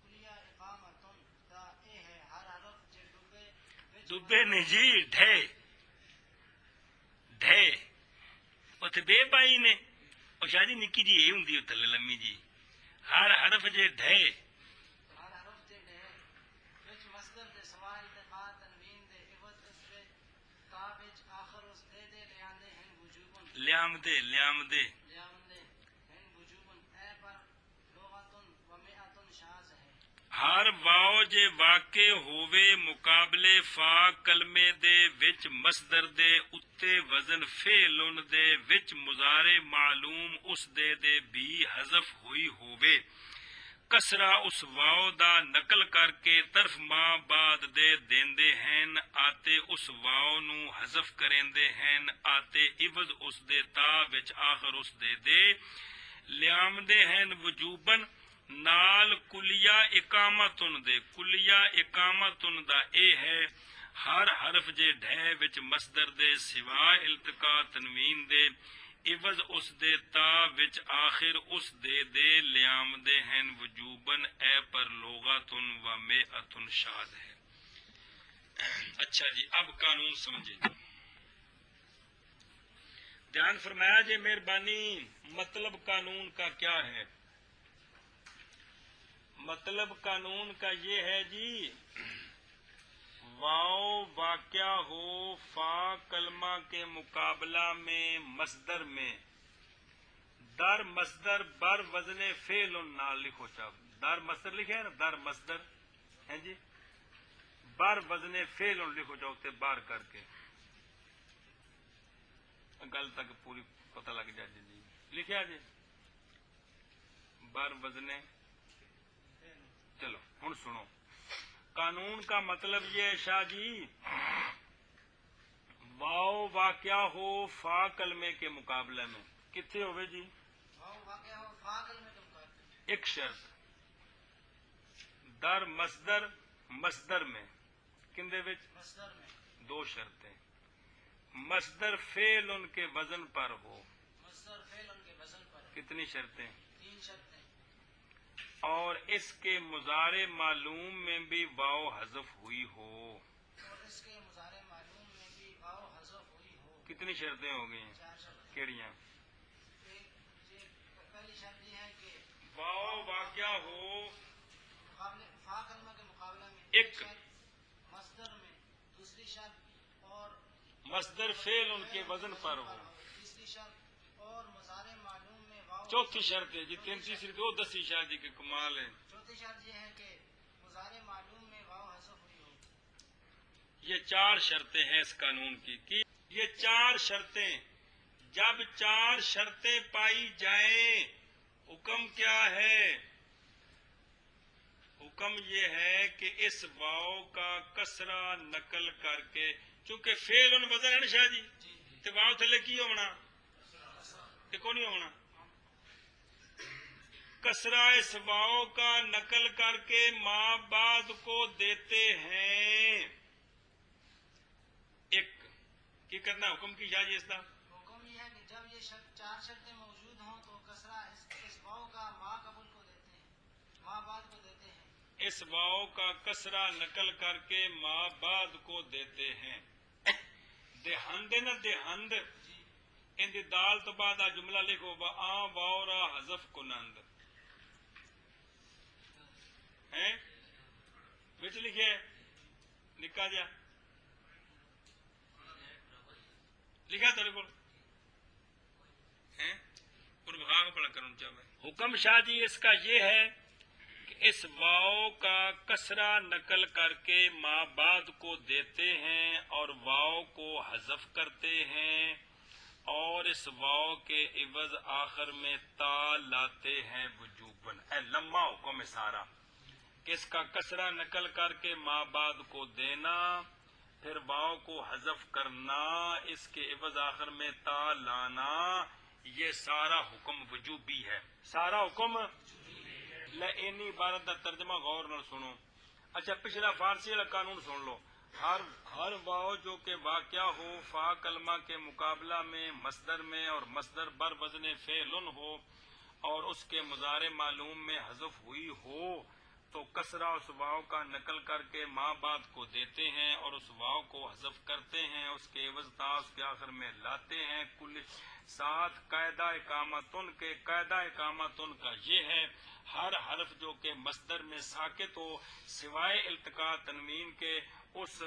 کلیہ اقامتن دا اے ہے ہر حرف جے ڈبے وچ ڈبے نہیں جی، ڈھے ڈھے اتنے بے پائی نے اور شاہ جی نکی جی یہ ہوں تھلے لمی جی، ہر حرف جے ڈھے ہر حرف جے ڈے وچ مصدر دے سوائے التقاء تنوین دے عوض اس دے تا وچ آخر اس دے لیاندے ہیں وجوباً لیام دے لیامدے ہیں وجوباً اے پر لغتن و مئتن شاذ ہے۔ ہر واو جے واقع ہووے مقابلے فا کلمے دے وچ مصدر دے اتے وزن فعلن دے وچ مضارع معلوم اس دے بھی حذف ہوئی ہووے کسرا اس واو دا نقل کر کے طرف ما بعد دے دیندے ہیں آتے اس واو نو حذف کریندے ہیں آتے عوض اس دے تا وچ آخر اس دے لیامدے ہیں وجوبن نال کلیہ اقامتن دے، کلیہ اقامتن دا اے ہے ہر حرف جے ڈھے وچ مصدر دے سوائے التقاء تنوین دے عوض اس دے تا وچ آخر اس دے لیامدے ہیں وجوبن اے پر لغتن و مئتن شاذ ہے۔ اچھا جی اب قانون سمجھے، دھیان فرمایا جی مہربانی، مطلب قانون کا کیا ہے؟ مطلب قانون کا یہ ہے جی واو واقع ہو فا کلمہ کے مقابلہ میں مصدر میں، در مصدر بر وزن فعل نہ لکھو چاہو، در مصدر لکھے ہے نا، در مصدر ہے جی، بر وزن فعل لکھو چاہو تے بار کر کے، گل تک پوری پتہ لگ جائے جی، لکھیا جی بر وزن. چلو ہن سنو، قانون کا مطلب یہ ہے شاہ جی، واو واقع ہو فا کلمے کے مقابلے میں کتنے ہوئے جی؟ واو واقع ہو فا کلمے کے مقابلے. ایک شرط، در مصدر مصدر میں کندے وچ مصدر میں دو شرطیں، مصدر فعل ان کے وزن پر ہو. مصدر فعل ان کے وزن پر ہو. کتنی شرطیں؟ 3 شرطیں. اور اس کے مضارع معلوم میں بھی واو حذف ہوئی ہو. اور اس کے مضارع معلوم میں بھی واو حذف ہوئی ہو. کتنی شرطیں ہو گئی ہیں؟ 4 شرطیں. کیڑیاں؟ پہلی شرط یہ ہے کہ واو واقع ہو فا کلمہ کے مقابلہ میں ایک شرط مصدر میں، دوسری شرط اور مصدر فعل ان کے وزن پر ہو. تیسری شرط اور مضارع معلوم میں واو. چوتھی شرط ہے جی، تیسری تو دسی شاہ جی کے کمال ہے. چوتھی شرط یہ ہے کہ مضارع معلوم میں واو حذف ہوئی ہو. یہ 4 شرطیں ہیں اس قانون کی. یہ 4 شرطیں، جب 4 شرطیں پائی جائیں، حکم کیا ہے؟ حکم یہ ہے کہ اس واو کا کسرہ نقل کر کے، چونکہ فعل ان وزن ہے نا شاہ جی، تو واو تھلے کی ہونا؟ کہ کون نہیں ہونا؟ کسرہ اس واو کا نقل کر کے ما بعد کو دیتے ہیں. ایک کی کرنا حکم کی شاہ جی اس کا؟ حکم یہ ہے کہ جب یہ 4 شرطیں موجود ہوں تو کسرہ اس واو کا ما قبل کو دیتے ہیں، ما بعد کو دیتے ہیں. اس واو کا کسرہ نقل کر کے ما بعد کو دیتے ہیں. دہند ہے نا، دہند، ان دی دال تو بعد آ جملہ لکھو با آ واو را حذف کنند ہیں وچ لکھے نکا جا لکھا تھوڑے کو پڑا کروں چاہے. حکم شاہ جی اس کا یہ ہے کہ اس واو کا کسرہ نقل کر کے ما بعد کو دیتے ہیں اور واو کو حذف کرتے ہیں، اور اس واو کے عوض آخر میں تا لاتے ہیں وجوباً. اے لمبا حکم ہے سارا کہ اس کا کسرہ نقل کر کے ما بعد کو دینا، پھر واو کو حذف کرنا، اس کے عوض آخر میں تا لانا، یہ سارا حکم وجوبی ہے. سارا حکم لینی عبارت کا ترجمہ غور نہ سنو. اچھا پچھلا فارسی والا قانون سن لو. ہر واو جو کہ واقع ہو فا کلمہ کے مقابلہ میں مصدر میں اور مصدر بر وزن فعل ہو اور اس کے مضارع معلوم میں حذف ہوئی ہو تو کسرہ اس واو کا نقل کر کے ما بعد کو دیتے ہیں اور اس واو کو حذف کرتے ہیں، اس کے عوض تا اس کے آخر میں لاتے ہیں. کل ساتھ قاعدہ اقامتن کے، قاعدہ اقامتن کا یہ ہے ہر حرف جو کہ مصدر میں ساکت ہو سوائے التقاء تنوین کے، اس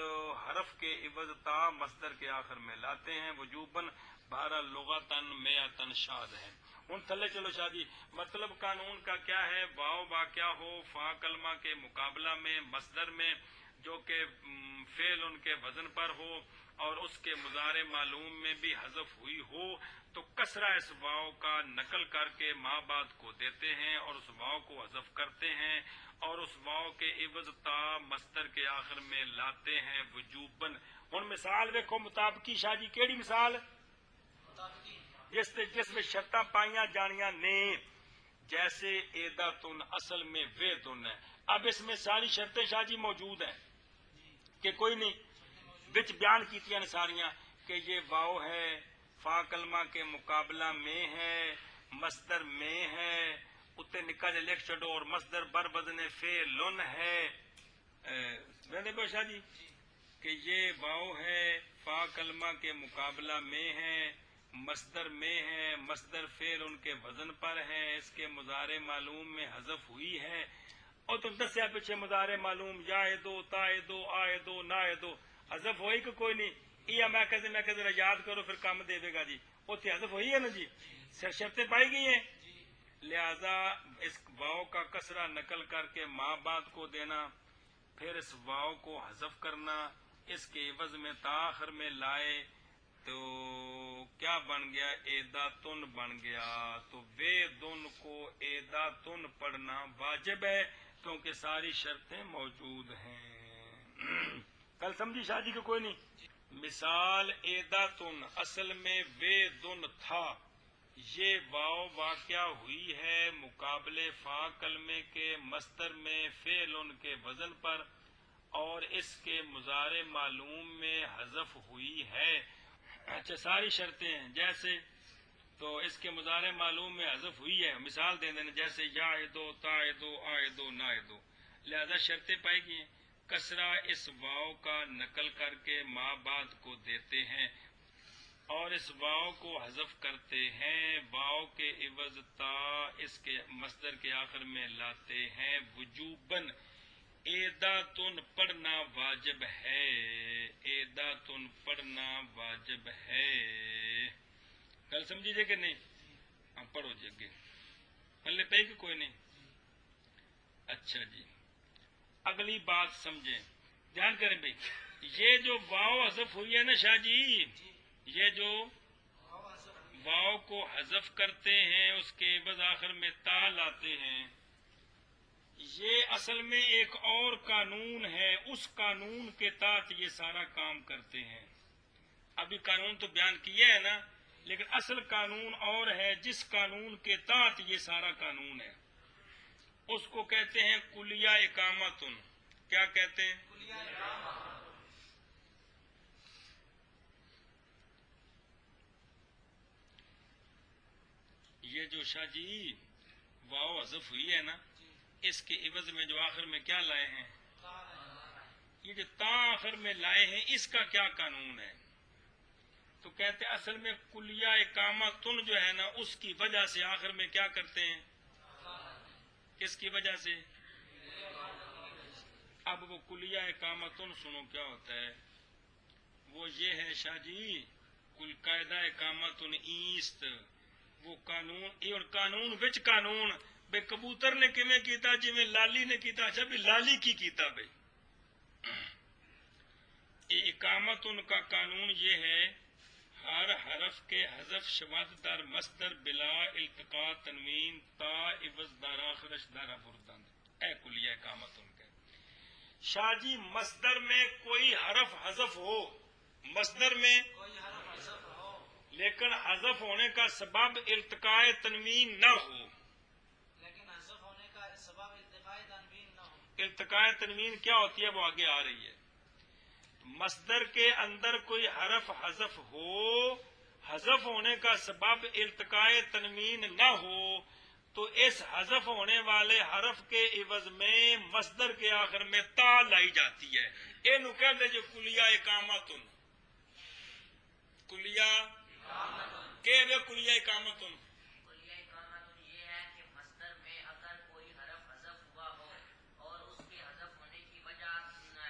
حرف کے عوض تا مصدر کے آخر میں لاتے ہیں وجوباً. 12 لغتاً میاتن شاذ ہے. ان تھلے چلو شاہ جی، مطلب قانون کا کیا ہے؟ واو واقع ہو فا کلمہ کے مقابلہ میں مصدر میں جو کہ فعل ان کے وزن پر ہو اور اس کے مضارع معلوم میں بھی حذف ہوئی ہو تو کسرہ اس واو کا نقل کر کے ما بعد کو دیتے ہیں اور اس واو کو حذف کرتے ہیں اور اس واو کے عوض تا مصدر کے آخر میں لاتے ہیں وجوباً. ہن مثال دیکھو مطابقی شاہ جی، کیڑی مثال؟ مطابقی جس میں شرطاں پائیاں جانیاں نے، جیسے ایداتن اصل میں ویدن ہے. اب اس میں ساری شرطیں شاہ جی موجود ہیں کہ کوئی نہیں، وچ بیان کیتیاں نے ساریاں کہ یہ واو ہے فا کلمہ کے مقابلہ میں ہے، مصدر میں ہے، اتنے نکا جا لکھ چھڈو اور مصدر بر وزن فعل ہے. شاہ جی کہ یہ واو ہے فا کلمہ کے مقابلہ میں ہے، مصدر میں ہے، مصدر فعل ان کے وزن پر ہے، اس کے مضارع معلوم میں حذف ہوئی ہے اور تم دسیا پیچھے مضارع معلوم یائدو تائدو آئدو نائدو حذف ہوئی کہ کوئی نہیں یہ میں کہ ذرا یاد کرو پھر کام دے دے گا جی اتنے حذف ہوئی ہے نا جی شرطیں پائی گئی ہیں لہذا اس واؤ کا کسرہ نقل کر کے ماں بعد کو دینا پھر اس واؤ کو حذف کرنا اس کے عوض میں تاخر میں لائے تو کیا بن گیا ایدا تن بن گیا تو وے دن کو ایدا تن پڑھنا واجب ہے کیونکہ ساری شرطیں موجود ہیں کل سمجھی شادی کو کوئی نہیں مثال ایدا تن اصل میں وے دن تھا یہ واو واقعہ ہوئی ہے مقابلے فا کلمے کے مصدر میں فعل ان کے وزن پر اور اس کے مضارع معلوم میں حذف ہوئی ہے اچھا ساری شرطیں ہیں جیسے تو اس کے مضارع معلوم میں حذف ہوئی ہے مثال دے دینا جیسے یائدو تائدو آئدو نائدو لہذا شرطیں پائی گئی ہیں کسرہ اس واو کا نقل کر کے ما بعد کو دیتے ہیں اور اس واو کو حذف کرتے ہیں واو کے عوض تا اس کے مصدر کے آخر میں لاتے ہیں وجوباً ایدا تن پڑھنا واجب ہے ایدا تن پڑھنا واجب ہے کل سمجھیے کہ نہیں ہاں پڑھو جی اگے پلے پہ کہ کوئی نہیں اچھا جی اگلی بات سمجھیں دھیان کریں بھائی یہ جو واو حذف ہوئی ہے نا شاہ جی یہ جو واو کو حذف کرتے ہیں اس کے عوض آخر میں تا لاتے ہیں یہ اصل میں ایک اور قانون ہے اس قانون کے تحت یہ سارا کام کرتے ہیں ابھی قانون تو بیان کیا ہے نا لیکن اصل قانون اور ہے جس قانون کے تحت یہ سارا قانون ہے اس کو کہتے ہیں کلیہ اقامتن کیا کہتے ہیں یہ جو شاہ جی واو حذف ہوئی ہے نا اس کے عوض میں جو آخر میں کیا لائے ہیں یہ جو تا آخر میں لائے ہیں اس کا کیا قانون ہے تو کہتے ہیں اصل میں کلیہ اقامتن جو ہے نا اس کی وجہ سے آخر میں کیا کرتے ہیں کس کی وجہ سے اب وہ کلیہ اقامتن سنو کیا ہوتا ہے وہ یہ ہے شاہ جی کل قاعدہ اقامتن ایست وہ قانون یہ اور قانون وچ قانون بے کبوتر نے کیویں کیتا جی میں لالی نے کیتا اچھا بھی لالی کی کیتا بھائی اقامت ان کا قانون یہ ہے ہر حرف کے حذف شواذ در مصدر بلا التقاء تنوین تا عوض در آخرش در بردند اے کلیہ اقامت ان کے شاہ جی مصدر میں کوئی حرف حذف ہو مصدر میں لیکن حذف ہونے کا سبب التقاء تنوین نہ ہو التقاء تنوین کیا ہوتی ہے وہ آگے آ رہی ہے مصدر کے اندر کوئی حرف حذف ہو حذف ہونے کا سبب التقاء تنوین نہ ہو تو اس حذف ہونے والے حرف کے عوض میں مصدر کے آخر میں تا لائی جاتی ہے یہ نو کہتے جو کلیہ اقامتن کلیہ کہ وہ کلیہ اقامتن یہ ہے کہ مصدر میں اگر کوئی حرف حذف ہوا ہو اور اس کے حذف ہونے کی وجہ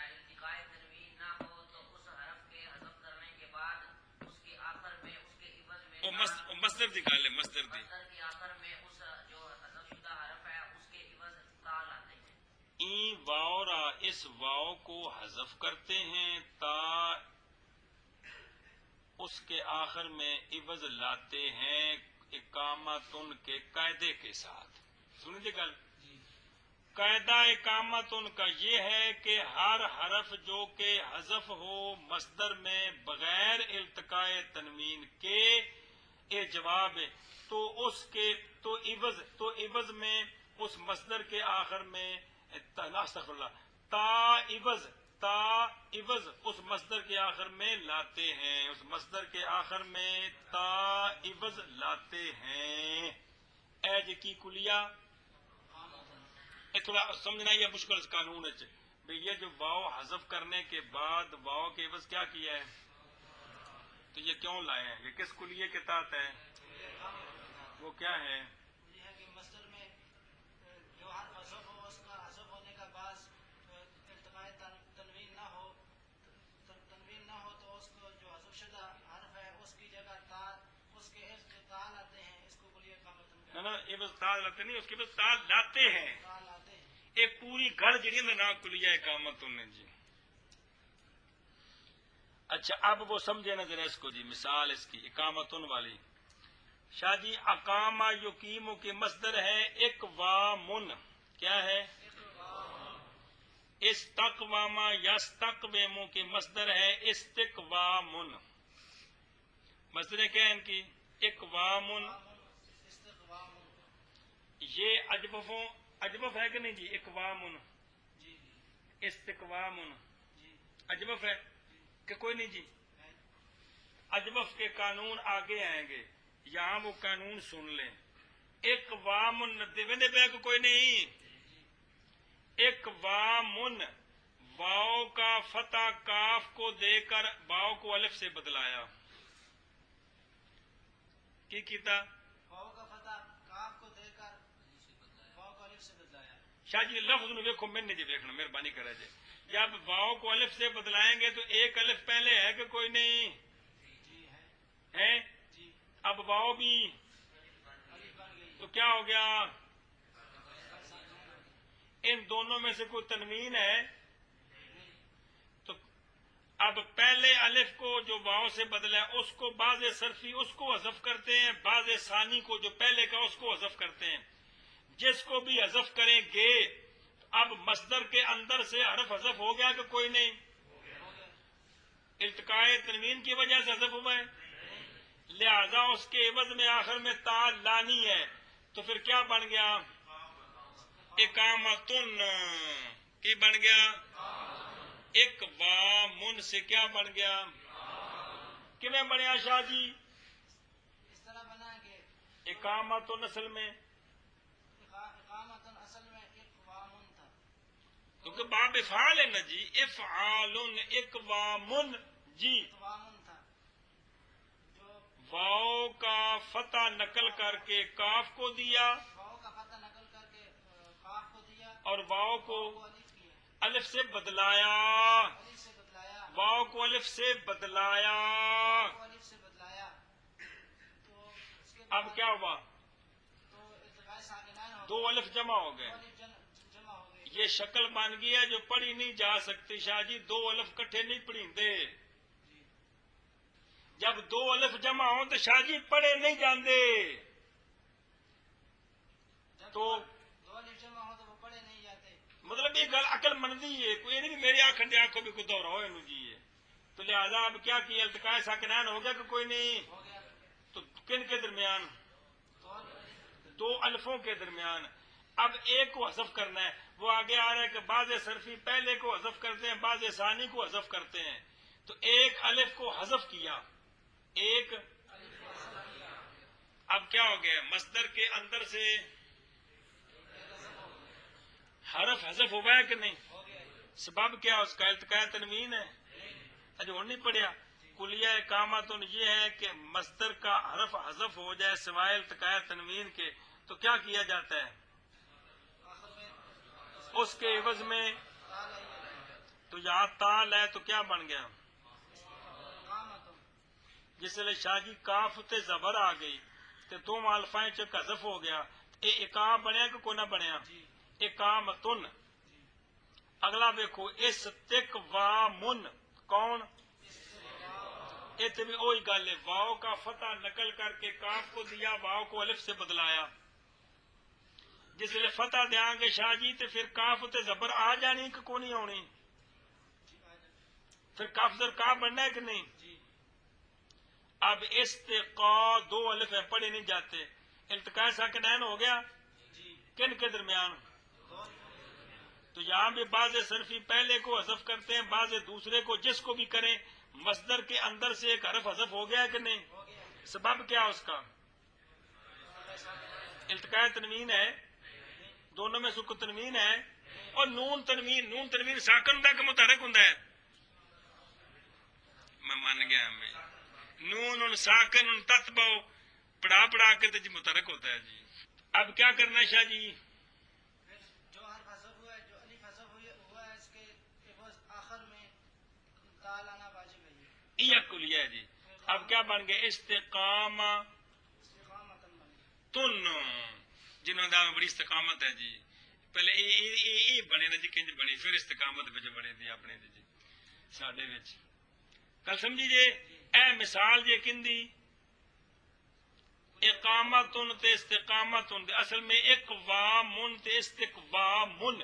التقاء تنوین نہ ہو تو اس حرف کے حذف کرنے کے بعد اس کے آخر میں اس کے عوض میں مصدر نکالے مصدر کے آخر میں اس جو حذف شدہ حرف ہے اس کے عوض تا لاتے ہیں این واورا اس واو کو حذف کرتے ہیں تا اس کے آخر میں عوض لاتے ہیں اقامتن کے قاعدے کے ساتھ سنیں جی گل قاعدہ اقامتن کا یہ ہے کہ ہر حرف جو کہ حذف ہو مصدر میں بغیر التقاء تنوین کے یہ جواب ہے تو اس کے تو عوض میں اس مصدر کے آخر میں استغفر اللہ تا عوض اس مصدر کے آخر میں لاتے ہیں اس مصدر کے آخر میں تا عوض لاتے ہیں اے جی کی کلیہ یہ تھوڑا سمجھنا یہ مشکل قانون ہے بھئی یہ جو واو حذف کرنے کے بعد واو کے عوض کیا کیا ہے تو یہ کیوں لائے ہیں یہ کس کلیے کے تحت ہے وہ کیا ہے یہ ہے کہ مصدر میں جو حرف حذف ہو اس کا حذف نا یہ بس تال لاتے نہیں، اس کے بس تال لاتے ہیں. تال آتے ہیں. ایک پوری گھر جڑی نا نام کلیا اقامت نے جی. اچھا اب وہ سمجھے نا ذرا اس کو جی، مثال اس کی اقامتن والی. شاہ جی اقامہ یقیمو کی مصدر ہے اقوامن. کیا ہے؟ استقواما یستقویمو کی مصدر ہے استقوامن. مصدر کیا ہے ان کی؟ اقوامن. استقوام. یہ اجبف ہے کہ نہیں جی؟ اقوامن جی جی استقوامن جی اجبف ہے کہ کوئی نہیں جی؟ ہے. اجبف کے قانون آگے آئیں گے، یہاں وہ قانون سن لیں. اقوامن دیوندے پہ کو کوئی نہیں. اقوامن واؤ کا فتح کاف کو دے کر واؤ کو الف سے بدلایا. کی کیتا؟ واؤ کا فتح کاف کو دے کر واؤ کو الف سے بدلایا. شاہ جی لفظ نو ویکھو، میں نے جی دیکھنا، مہربانی کرے جی. جب واؤ کو الف سے بدلائیں گے تو ایک الف پہلے ہے کہ کوئی نہیں جی ہے. ہے؟ جی اب واؤ بھی الف بن گئی. تو کیا ہو گیا؟ ان دونوں میں سے کوئی تنوین ہے تو اب پہلے الف کو جو واؤ سے بدلا ہے اس کو بعض صرفی اس کو حذف کرتے ہیں، بعض ثانی کو جو پہلے کا اس کو حذف کرتے ہیں. جس کو بھی حذف کریں گے اب مصدر کے اندر سے حرف حذف ہو گیا کہ کوئی نہیں؟ التقاء تنوین کی وجہ سے حذف ہوا ہے، لہذا اس کے عوض میں آخر میں تا لانی ہے. تو پھر کیا بن گیا؟ اقامتن. کی بن گیا؟ اقوامن سے کیا بن گیا؟ کیویں بنیا شاہ جی؟ اس طرح بنا کہ اقامتن اصل میں اقامتن اصل میں اقوامن تھا. کیونکہ باب افعال ہے نا جی. افعالن اقوامن جی. اقوامن تھا جو واؤ کا فتح نقل کر کے کاف کو دیا واؤ کا فتح نقل کر کے کاف کو دیا اور واؤ کو واؤ کو الف کیا. الف سے بدلایا. الف سے بدلایا. واؤ کو الف سے بدلایا. واؤ کو الف سے بدلایا. تو اس کے اب کیا ہوا؟ تو التقاء ساکنان ہو دو الف جمع ہو گئے. دو الف جمع ہو گئی. یہ شکل بن گئی ہے جو پڑھی نہیں جا سکتی شاہ جی. دو الف کٹھے نہیں پڑھیندے. جی جب دو الف جمع ہوں تو شاہ جی پڑھے نہیں جاندے. جب تو دو الف جمع ہو تو وہ پڑھے نہیں جاتے. مطلب یہ گل عقل مندی ہے، کوئی نہیں میری آنکھ آنکھوں بھی کوئی دورہ ہو انہوں جی ہے. تو لہذا اب کیا کیا؟ التقاء ساکنان ہو گیا کہ کوئی نہیں؟ ہو گیا. تو کن کے درمیان؟ دو الف. دو الفوں کے درمیان. اب ایک کو حذف کرنا ہے. وہ آگے آ رہا ہے کہ بعض صرفی پہلے کو حذف کرتے ہیں، بعض ثانی کو حذف کرتے ہیں. تو ایک الف کو حذف کیا، ایک اب کیا ہو گیا؟ مصدر کے اندر سے حرف حذف ہوا ہے کہ نہیں؟ ہو گیا. سبب کیا اس کا؟ التقاء تنوین ہے. اجو اور نہیں پڑھیا. کلیہ اقامتن یہ ہے کہ مصدر کا حرف حذف ہو جائے سوائے التقاء تنوین کے تو کیا کیا جاتا ہے؟ آخر میں اس کے عوض میں تال آئی. تو یہاں تال ہے تو کیا بن گیا؟ اقامتن. جس لئے شاہ جی کاف تے زبر آ گئی تے دو الفاظ چ حذف ہو گیا. یہ اقام بنیا کہ کوئی نہ بنیا؟ جی اقامتن. جی اگلا دیکھو استقوامن. کون؟ اتنے بھی وہی گل ہے. واؤ کا فتح نقل کر کے کاف کو دیا، واؤ کو الف سے بدلایا. جس لئے فتح دیاں گے شاہ جی تے پھر کاف تے زبر آ جانی کہ کو نہیں آنی؟ جی پھر کاف زر کا بننا ہے کہ نہیں؟ جی اب استقا دو الف ہیں پڑھے نہیں جاتے. التقاء ساکنین ہو گیا جی کن کے درمیان؟ دو تو یہاں بھی بعض صرفی پہلے کو حذف کرتے ہیں، بعض دوسرے کو. جس کو بھی کریں مصدر کے اندر سے ایک حرف حذف ہو گیا کہ نہیں؟ ہو گیا. سبب کیا اس کا؟ التقاء تنوین ہے. دونوں میں سکون تنوین ہے اور نون تنوین. نون تنوین ساکن ہوں کہ متحرک ہوں؟ میں مان گیا ہمیں. نون ان ساکن ان تتبع پڑھا پڑھا کے تو جی متحرک ہوتا ہے جی. اب کیا کرنا ہے شاہ جی؟ پھر جو حرف حذف ہوا ہے، جو الف حذف ہوا ہے، اس کے عوض آخر میں تال آنا واجب ہے. یہ کلیہ ہے جی. اب کیا بن گیا؟ استقامہ. استقامتن بن گئی. تن جنہوں دا بڑی استقامت ہے جی پہلے یہ بنے نا جی کنج بنی پھر استقامت وچ بنے دی اپنے دی جی ساڈے وچ کل سمجھی جے اے مثال جے کندی اقامتن تے استقامتن تے اصل میں اقوامن تے استقوامن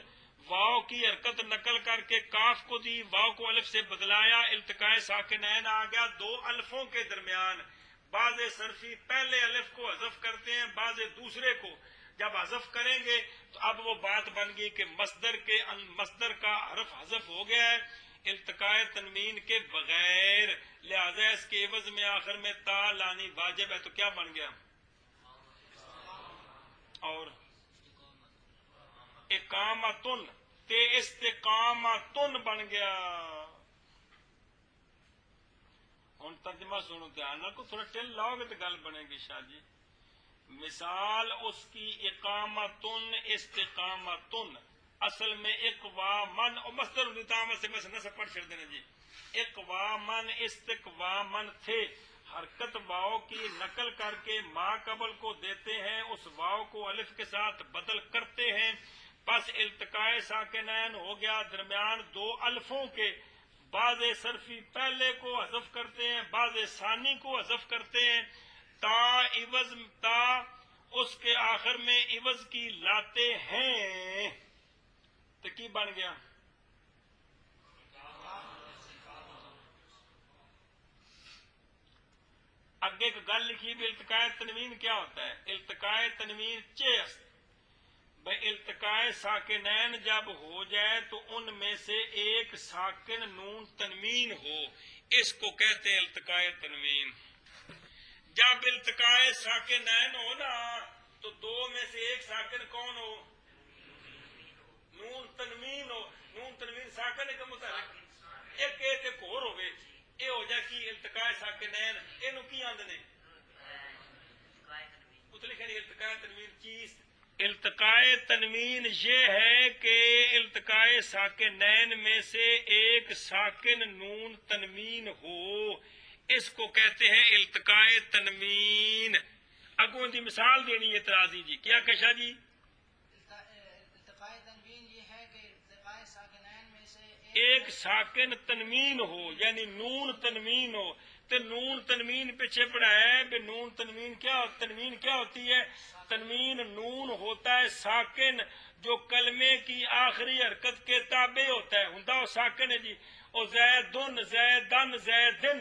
واو کی حرکت نقل کر کے کاف کو دی واو کو الف سے بدلایا التقاء ساکنین آ گیا دو الفوں کے درمیان بعض صرفی پہلے الف کو حذف کرتے ہیں بعض دوسرے کو جب حذف کریں گے تو اب وہ بات بن گئی کہ مصدر کا حرف حذف ہو گیا ہے التقاء تنوین کے بغیر لہذا اس کے عوض میں آخر میں تا لانی واجب ہے تو کیا بن گیا اور اقامتن تے استقامتن بن گیا ہن ترجمہ سنو دھیان نال کو تھوڑا ٹل لاؤ گے تو گل بنے گی شاہ جی مثال اس کی اقامتن استقامتن اصل میں اقوامن اور مصدر نتامت سے بس نصب پڑھ چھڑ دینا جی اقوامن استقوامن تھے حرکت واو کی نقل کر کے ما قبل کو دیتے ہیں اس واو کو الف کے ساتھ بدل کرتے ہیں بس التقاء ساکنین ہو گیا درمیان دو الفوں کے بعض صرفی پہلے کو حذف کرتے ہیں بعض ثانی کو حذف کرتے ہیں تا اس کے آخر میں عوض کی لاتے ہیں تو کی بن گیا اگے ایک گل لکھی بھی التقاء تنوین کیا ہوتا ہے التقاء تنوین چیست بھائی التقاء ساکنین جب ہو جائے تو ان میں سے ایک ساکن نون تنوین ہو اس کو کہتے ہیں التقاء تنوین جب التقاء ساکنین ہو نا تو دو میں سے ایک ساکن کون ہو نون تنوین ہو نون تنوین ساکن کا متعلق ایک اور ہوئے یہ ہو جائے کہ التقاء ساکنین اینو کی آندنے اتنے لکھا نہیں التقاء تنوین چیز التقاء تنوین یہ ہے کہ التقاء ساکنین میں سے ایک ساکن نون تنوین ہو اس کو کہتے ہیں التقاء تنوین اگوں دی مثال دینی ہے ترازی جی کیا کشا جی التقاء تنوین یہ ہے کہ التقاء ساکنین میں سے ایک ساکن تنوین ہو یعنی نون تنوین ہو تو نون تنوین پیچھے پڑا ہے بے نون تنوین کیا ہوتی ہے تنوین نون ہوتا ہے ساکن جو کلمے کی آخری حرکت کے تابع ہوتا ہے ہوندا وہ ساکن ہے جی او زیدن زیدن زیدن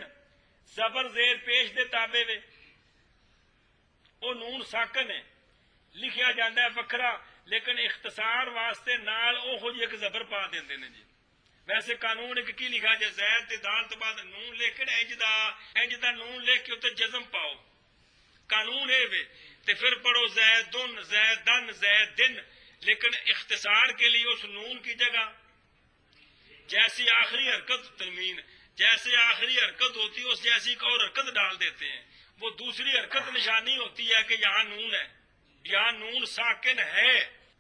زبر زیر پیش دے تابع وے او نون ساکن ہے لکھیا جاندہ ہے وکھرا لیکن اختصار واسطے نال او خود ایک زبر پا دیندے نے جی ویسے قانون ایک کی لکھا جائے زید تے دال تو بعد نون لکھ کے انج دا نون لکھ کے اوتے جزم پاؤ قانون ہے وے تے پھر پڑھو زیدن زیدن زیدن لیکن اختصار کے لیے اس نون کی جگہ جیسی آخری حرکت تنوین جیسے آخری حرکت ہوتی ہے اس جیسی ایک اور حرکت ڈال دیتے ہیں وہ دوسری حرکت نشانی ہوتی ہے کہ یہاں نون ہے یہاں نون ساکن ہے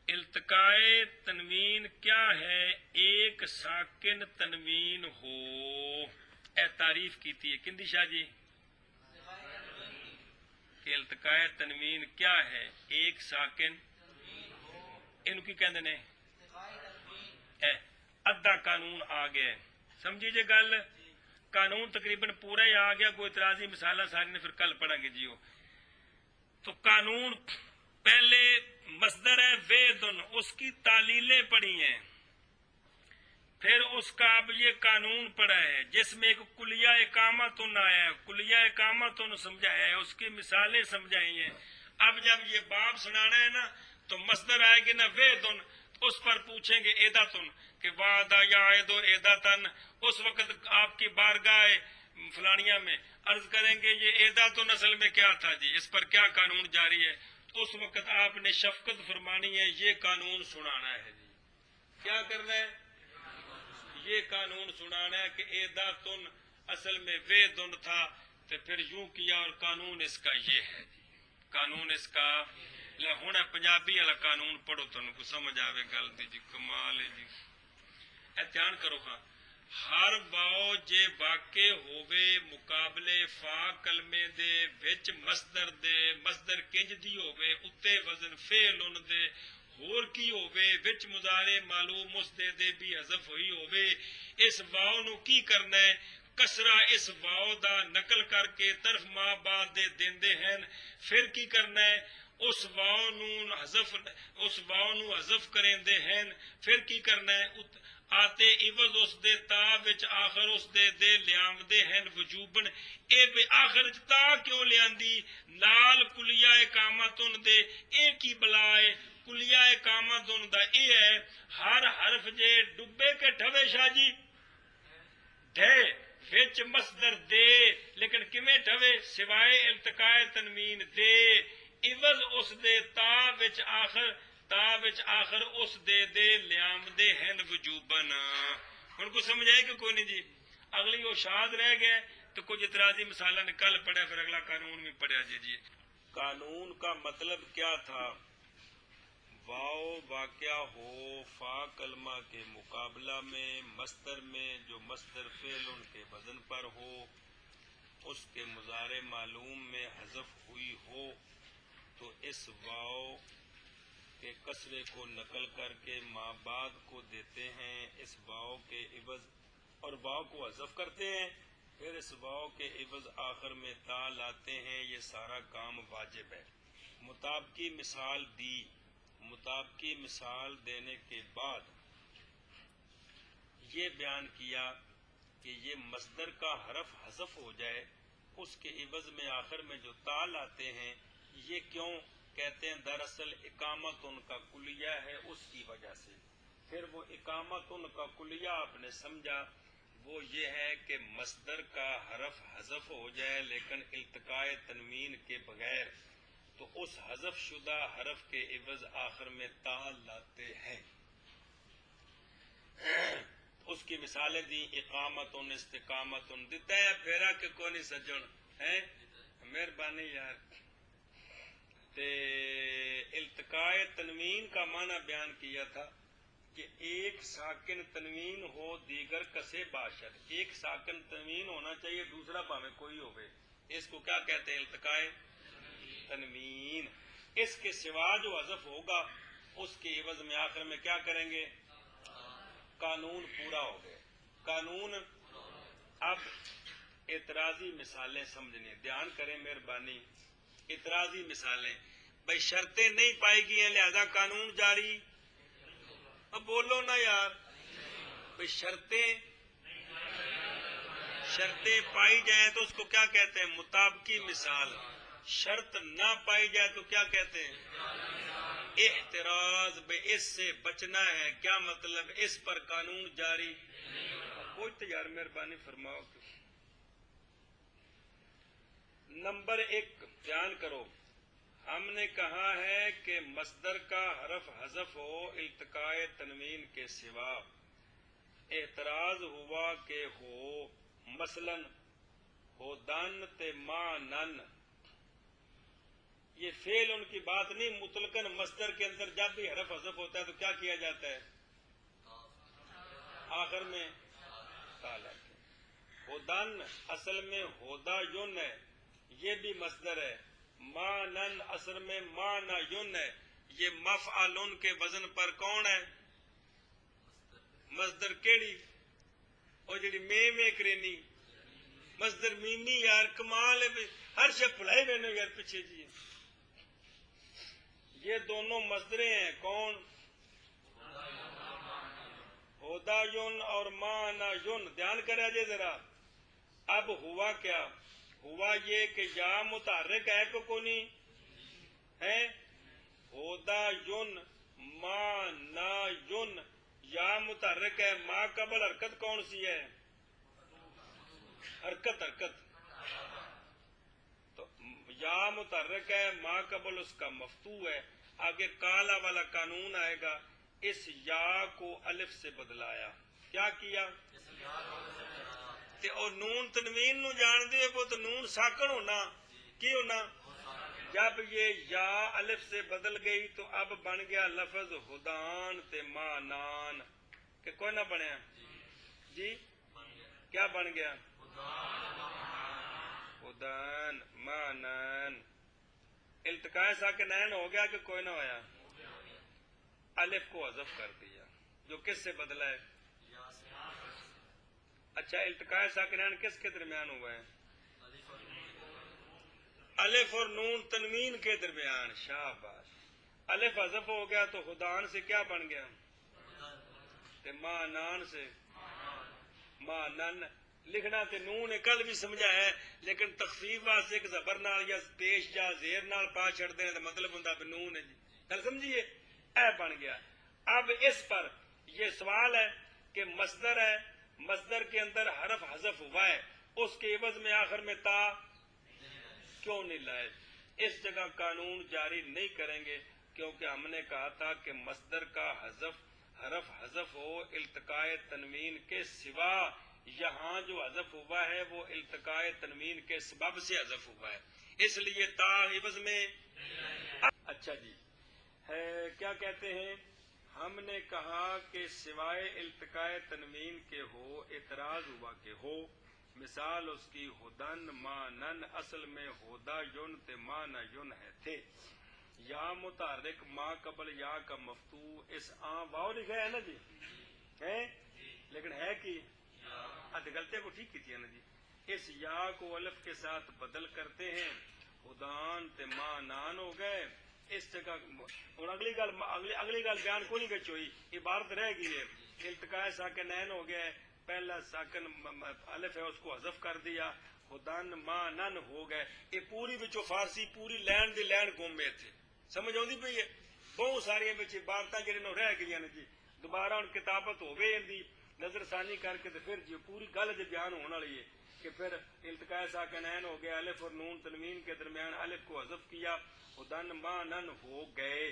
التقاء تنوین کیا ہے ایک ساکن تنوین ہو اے تعریف کیتی ہے کندی شاہ جی کہ التقاء تنوین کیا ہے ایک ساکن ان کی کہندے نے اے ادھا قانون آ گیا سمجھی جے گل قانون تقریباً پورا ہی آ گیا کوئی اعتراضی مثالہ ساری نے پھر کل پڑھا گے جیو تو قانون پہلے مصدر ہے ویدن اس کی تعلیلیں پڑھی ہیں پھر اس کا اب یہ قانون پڑھا ہے جس میں ایک کلیہ اقامتن آیا ہے کلیہ اقامتن سمجھایا ہے اس کی مثالیں سمجھائی ہیں اب جب یہ باب سنانا ہے نا تو مصدر آئے گی نا ویدن اس پر پوچھیں گے ایداتن کہ وعدہ یعیدو ایداتن اس وقت آپ کی بارگاہ فلانیہ میں عرض کریں گے یہ ایداتن اصل میں کیا تھا جی اس پر کیا قانون جاری ہے اس وقت آپ نے شفقت فرمانی ہے یہ قانون سنانا ہے جی کیا کرنا ہے یہ قانون سنانا ہے کہ ایداتن اصل میں ویدن تھا تو پھر یوں کیا اور قانون اس کا یہ ہے جی قانون اس کا ہوں پنجابی والا قانون پڑھو تمہیں کو سمجھ آئے گل دی جی کمال ہے جی اے دھیان کرو ہاں ہر واؤ جے واقع ہووے مقابلے فا کلمے دے وچ مصدر دے، مصدر کنج دی ہووے اتے وزن فعل ان دے، ہور کی ہووے وچ مضارع معلوم اس دے بھی حذف ہوئی ہووے، اس واؤ نو کی کرنا ہے؟ کسرہ اس واؤ دا نقل کر کے طرف ما بعد دے دیندے ہیں، پھر کی کرنا ہے؟ اس واؤ نو حذف کریندے ہیں، پھر کی کرنا ہے؟ آتے عوض اس دے تا وچ آخر اس دے لیامدے ہیں وجوبن، اے بے آخر تا کیوں لیاندی؟ نال کلیہ اقامتن دے، اے کی بلائے کلیہ اقامتن دا اے ہے ہر حرف جے ڈبے کے ٹھوے شاہ جی ڈھے وچ مصدر دے، لیکن کمیں ٹھوے؟ سوائے التقاء تنوین دے، عوض اس دے تا وچ آخر اس دے لیامدے ہیں وجوبن۔ ہن کو سمجھ آئے کہ کوئی نہیں جی؟ اگلی وہ شاد رہ گیا تو کچھ اعتراضی مثالہ نکل پڑیا، پھر اگلا قانون بھی پڑھیا جی۔ قانون کا مطلب کیا تھا؟ واؤ واقعہ ہو فا کلمہ کے مقابلہ میں مصدر میں جو مصدر فعل ان کے وزن پر ہو، اس کے مضارع معلوم میں حذف ہوئی ہو تو اس واؤ کے کسرے کو نقل کر کے ما بعد کو دیتے ہیں اس واؤ کے عوض اور واؤ کو حذف کرتے ہیں، پھر اس واؤ کے عوض آخر میں تا لاتے ہیں، یہ سارا کام واجب ہے۔ مطابقی مثال دی، مطابقی مثال دینے کے بعد یہ بیان کیا کہ یہ مصدر کا حرف حذف ہو جائے، اس کے عوض میں آخر میں جو تا لاتے ہیں، یہ کیوں کہتے ہیں؟ دراصل اقامت ان کا کلیہ ہے، اس کی وجہ سے۔ پھر وہ اقامت ان کا کلیہ آپ نے سمجھا، وہ یہ ہے کہ مصدر کا حرف حذف ہو جائے لیکن التقاء تنوین کے بغیر، تو اس حذف شدہ حرف کے عوض آخر میں تا لاتے ہیں۔ اس کی مثالیں دی، اقامت استقامت دیتا ہے پھیرا کہ کوئی نہیں سجن ہے، مہربانی یار۔ تے التقاء تنوین کا معنی بیان کیا تھا کہ ایک ساکن تنوین ہو دیگر کسے باشد، ایک ساکن تنوین ہونا چاہیے، دوسرا پاویں کوئی ہوئے، اس کو کیا کہتے ہیں؟ التقاء تنوین۔ اس کے سوا جو حذف ہوگا اس کے عوض میں آخر میں کیا کریں گے؟ قانون پورا ہو گئے، قانون۔ اب اعتراضی مثالیں سمجھنی، دھیان کریں مہربانی۔ اعتراضی مثالیں، بھائی شرطیں نہیں پائی گئی ہیں لہذا قانون جاری، اب بولو نا یار، بھائی شرطیں پائی جائیں تو اس کو کیا کہتے ہیں؟ مطابقی مثال۔ شرط نہ پائی جائے تو کیا کہتے ہیں؟ احتراز۔ بھائی اس سے بچنا ہے، کیا مطلب؟ اس پر قانون جاری کوئی تو یار مہربانی فرماؤ۔ نمبر 1 بیان کرو، ہم نے کہا ہے کہ مصدر کا حرف حذف ہو التقاء تنوین کے سوا، اعتراض ہوا کہ ہو مثلا ہو دن تے ما نن، یہ فعل ان کی بات نہیں، مطلقاً مصدر کے اندر جب بھی حرف حذف ہوتا ہے تو کیا کیا جاتا ہے؟ آخر میں تا لاتے ہیں۔ ہدن اصل میں ہودا یون ہے، یہ بھی مصدر ہے۔ مانن اصل میں مانا یون ہے، یہ مفعلن کے وزن پر کون ہے؟ مصدر کیڑی؟ اور جڑی میں کرینی مصدر میمی یار، کمال ہے، ہر شب بھلائی بہنو یار پیچھے جی۔ یہ دونوں مصدریں ہیں، کون؟ ہودا یون اور مانا یون، دھیان کرا جے ذرا۔ اب ہوا کیا؟ ہوا یہ کہ یا متحرک ہے کہ کونی ہے؟ ہودا یون مانا یون، یا متحرک ہے، ما قبل حرکت کون سی ہے؟ حرکت تو یا متحرک ہے، ما قبل اس کا مفتوح ہے، آگے کالا والا قانون آئے گا، اس یا کو الف سے بدلایا، کیا کیا؟ تے اور نون تنوین نو جان دے وہ تو نون ساکن ہونا، کی ہونا؟ جب یہ یا الف سے بدل گئی تو اب بن گیا لفظ ہدان تے مانان، کہ کوئی نہ بنیا جی؟ کیا بن گیا؟ خدان مانن. التقاء ساکنین ہو گیا کہ کوئی نہ ہویا؟ الف کو حذف کر دیا جو کس سے بدلا ہے؟ اچھا التقاء ساکنین کس کے درمیان ہوا ہے؟ الف اور نون تنوین کے درمیان. شاباش. الف حذف ہو گیا تو خدان سے کیا بن گیا؟ مانان سے مانن. لکھنا تے نون نے کل بھی سمجھا ہے لیکن تخفیف واسطے ایک زبر نال یا پیش یا زیر نال پا چھڑتے ہیں تو مطلب ہوندا بھی نون ہے جی. کل سمجھیے اے بن گیا. اب اس پر یہ سوال ہے کہ مصدر ہے، مصدر کے اندر حرف حذف ہوا ہے، اس کے عوض میں آخر میں تا کیوں نہیں لائے؟ اس جگہ قانون جاری نہیں کریں گے کیونکہ ہم نے کہا تھا کہ مصدر کا حرف حذف ہو التقاء تنوین کے سوا. یہاں جو حذف ہوا ہے وہ التقاء تنوین کے سبب سے حذف ہوا ہے، اس لیے تا عوض میں. اچھا جی کیا کہتے ہیں؟ ہم نے کہا کہ سوائے التقاء تنوین کے ہو اعتراض ہوا کہ ہو. مثال اس کی ہدن مانن، اصل میں ہودا یون تے مانا یون ہے تھے. یا متحرک ما قبل یا کا مفتو اس واو لکھا ہے نا جی ہے لیکن ہے کہ غلطی کو ٹھیک کی نا جی. اس یا کو الف کے ساتھ بدل کرتے ہیں خدان تے مانان ہو گئے. اس جگہ ہوں اگلی گل بیان کو نہیں گچ ہوئی، عبارت رہ گئی ہے. التقاء ساکنین ہو گیا، پہلا ساکن الف ہے اس کو حذف کر دیا، خدان مانن ہو گئے. یہ پوری بچو فارسی پوری لین دی لین گم میں تھے. سمجھ آتی پی ہے؟ بہت ساری عبارت جہاں رہ گئی نے جی. دوبارہ ہوں کتابت ہوے دی نظر ثانی کر کے پھر جی پوری گل جی بیان ہونے والی ہے کہ پھر التقاء ساکنین ہو گیا، الف اور نون تنوین کے درمیان الف کو حذف کیا، خدن مانن ہو گئے.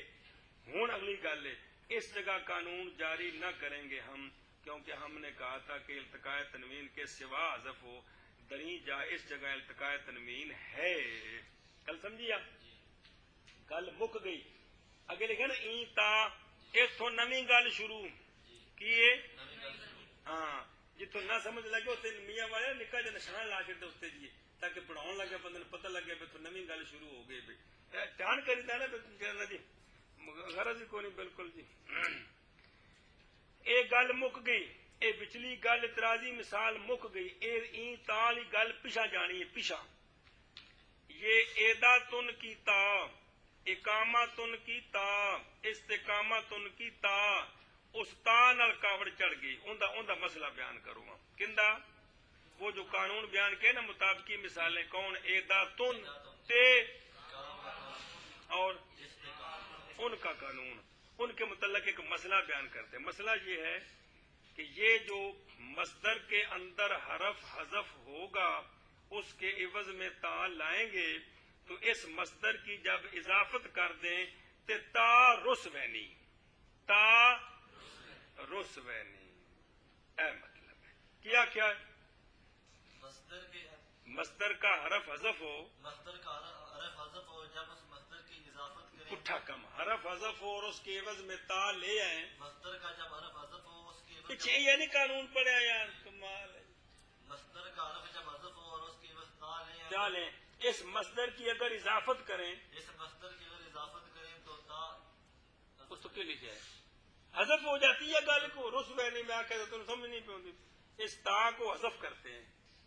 ہوں اگلی گل ہے اس جگہ قانون جاری نہ کریں گے ہم کیونکہ ہم نے کہا تھا کہ التقاء تنوین کے سوا حذف ہو دری جا اس جگہ التقاء تنوین ہے. کل سمجھیا گل مک گئی. اگے لکھے نا این تا اتوں نویں گل شروع کیے. ہاں جتوں نہ سمجھ لگے اتنے میاں والے نکا جا نشان لا کے اتنے جی تاکہ پڑھاؤ لگے بندے نے پتہ لگے بھی نویں گل شروع ہو گئی. دھیان کریتا نا جی غرض ہی کوئی نہیں. بالکل جی یہ گل مک گئی. یہ پچھلی گل اعتراضی مثال مک گئی. این تا والی گل پیچھا جانی ہے. پیچھا یہ ایدا تن کی تا، اقامہ تن کی تا، استقامہ تن کی تا، اس تا نال کاوڑ چڑھ گئی. اوندا مسئلہ بیان کروں گا. کندا وہ جو قانون بیان کیا نا مطابقی مثالیں کون؟ ایدا تن تے اور ان کا قانون. ان کے متعلق ایک مسئلہ بیان کرتے ہیں. مسئلہ یہ ہے کہ یہ جو مصدر کے اندر حرف حذف ہوگا اس کے عوض میں تا لائیں گے تو اس مصدر کی جب اضافت کر دیں تو تا رسوینی، تا رسوینی اے مطلب ہے. کیا کیا ہے؟ مصدر کا حرف حذف ہو، مصدر کا حرف حذف ہو جب اس مصدر کی اضافت کریں، پٹھا کم حرف حذف ہو اور اس کے عوض میں تا لے آئیں. مصدر کا جب حرف حذف ہو اس کے پیچھے یہ نہیں قانون پڑھا یار کمال ہے. مصدر کا حرف جب حذف ہو اور اس کے عوض تا لیں، کیا لیں؟ اس مصدر کی اگر اضافت کریں اس مصدر کی اگر اضافت کریں تو تا اس تو کیا لکھا ہے؟ حذف ہو جاتی ہے گل کو. رسوینی میں آ کے تم سمجھ نہیں پاؤں. اس تا کو حذف کرتے ہیں.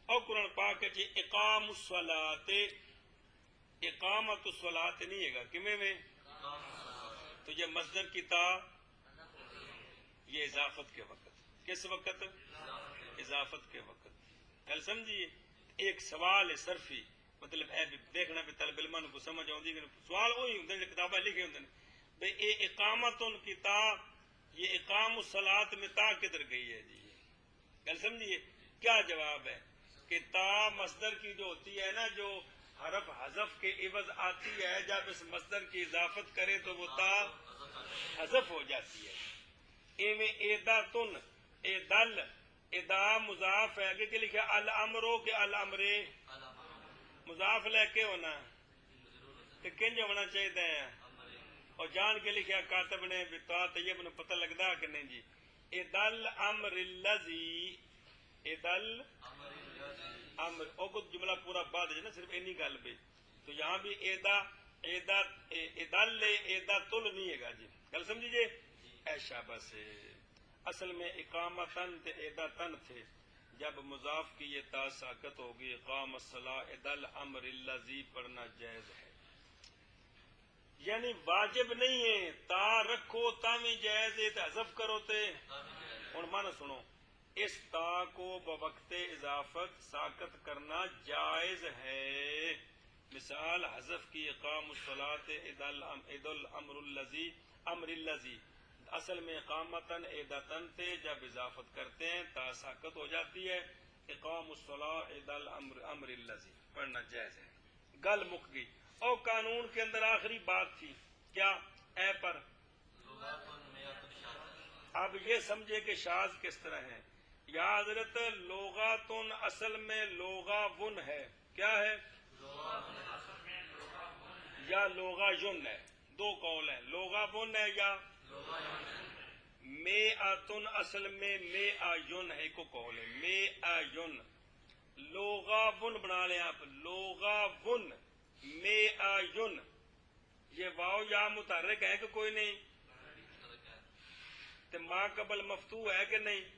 اور قرآن پاک ہے جی اقام الصلاۃ، اقامت الصلاۃ نہیں ہے گا کمیں میں تو یہ مصدر کی تا یہ اضافت کے وقت. کس وقت؟ اضافت کے وقت. گل سمجھیے. ایک سوال ہے صرفی مطلب ہے دیکھنا بھی طالب علم کو سمجھ آتی کہ سوال وہی ہوتے ہیں کتابیں لکھے ہوتے ہیں بھائی یہ اقامت ان کی تا، یہ اقام الصلاۃ میں تا کدھر گئی ہے جی؟ گل سمجھیے. کیا جواب ہے کہ تا مصدر کی جو ہوتی ہے نا جو حرف حذف کے عوض آتی ہے جب اس مصدر کی اضافت کرے تو وہ تا حذف ہو جاتی ہے. ایویں ایدا تن، اے دل، ادا مضاف ہے. آگے کے لکھا الامرو کے الامرے مضاف لے کے ہونا تو کنج ہونا چاہیے ہے. اور جان کے لکھا کاتب نے بتا طیب نے پتہ لگتا کہ نہیں جی. اے دل امر الذی، اے دل امر او کو جملہ پورا بعد ہے نا صرف انی گل پہ تو یہاں بھی ایدا ایدا ایدل ایدا تل نہیں ہے گا جی گل سمجھیے ایشا بس اصل میں اقامتن تے ایدا تن تھے جب مضاف کی یہ تا ساکت ہوگی اقام الصلاۃ ایدل امر الذی پڑھنا جائز ہے یعنی واجب نہیں ہے تا رکھو تا میں جائز ہے حذف کرو تے ہن مانا سنو اس تا کو بوقت اضافت ساکت کرنا جائز ہے مثال حذف کی اقام الصلاۃ اید الامر الذی امر الذی اصل میں اقامتن ایدتن تھے جب اضافت کرتے ہیں تا ساکت ہو جاتی ہے اقام الصلاۃ اید الامر امر الذی پڑھنا جائز ہے گل مک گئی اور قانون کے اندر آخری بات تھی کیا اے پر اب یہ سمجھے کہ شاذ کس طرح ہے یا حضرت لغاتن اصل میں لغاون ہے کیا ہے یا لغایون ہے دو قول ہیں لغاون ہے یا میعتن اصل میں میعیون ہے ایک قول ہے میعیون لغاون بنا لیں آپ لغاون میعیون یہ واو یا متحرک ہے کہ کوئی نہیں تو ما قبل مفتوح ہے کہ نہیں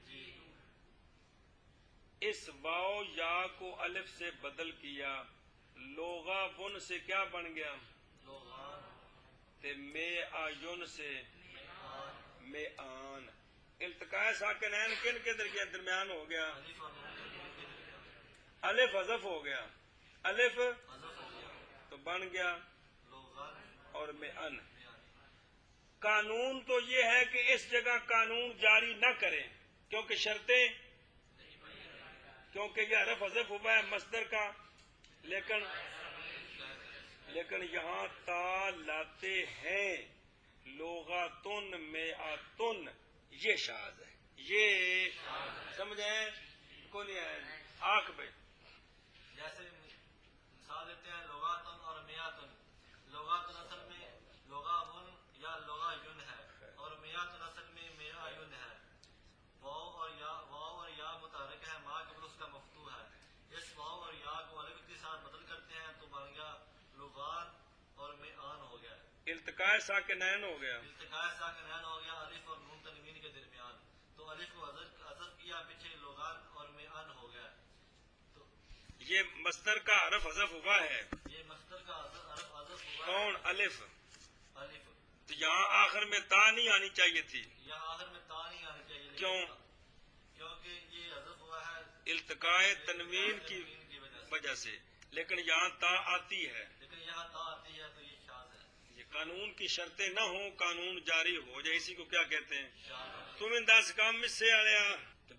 اس واو یا کو الف سے بدل کیا لغاون سے کیا بن گیا تے میعیون سے میعان التقاء ساکنین کن کے درمیان ہو گیا الف حذف ہو گیا الف تو بن گیا اور میعن قانون تو یہ ہے کہ اس جگہ قانون جاری نہ کریں کیونکہ شرطیں کیونکہ یہ حرف حذف ہوا ہے مصدر کا لیکن یہاں تا لاتے ہیں لغاتن میعتن یہ شاذ ہے یہ سمجھیں کو نہیں ہے آنکھ پہ جیسے مثال دیتے ہیں لغاتن اور میعتن لغاتن اصل میں لغاون یا لغایون ہے اور میعتن اصل میں میعیون ہے واو اور یا متحرک ہے ما قبل اس کا مفتوح ہے اس واو اور یا کو الف کے ساتھ بدل کرتے ہیں تو بن گیا لغات اور میعان ہو گیا التقاء ساکنین ہو گیا التقاء ساکنین ہو گیا الف اور نون تنوین کے درمیان تو الف کو حذف کیا پیچھے لغات اور میعان ہو گیا تو یہ مصدر کا حرف حذف ہوا ہے یہ مصدر کا حرف حذف ہوا کون الف الف تو یہاں آخر میں تا نہیں آنی چاہیے تھی یہاں آخر میں تا نہیں آنی چاہیے کیوں کیونکہ یہ حذف ہوا ہے التقاء تنوین کی وجہ سے لیکن یہاں تا آتی ہے لیکن یہاں تا آتی ہے تو یہ شاذ ہے یہ قانون کی شرطیں نہ ہوں قانون جاری ہو جائے اسی کو کیا کہتے ہیں شاذ تم انداز کام میں سے آیا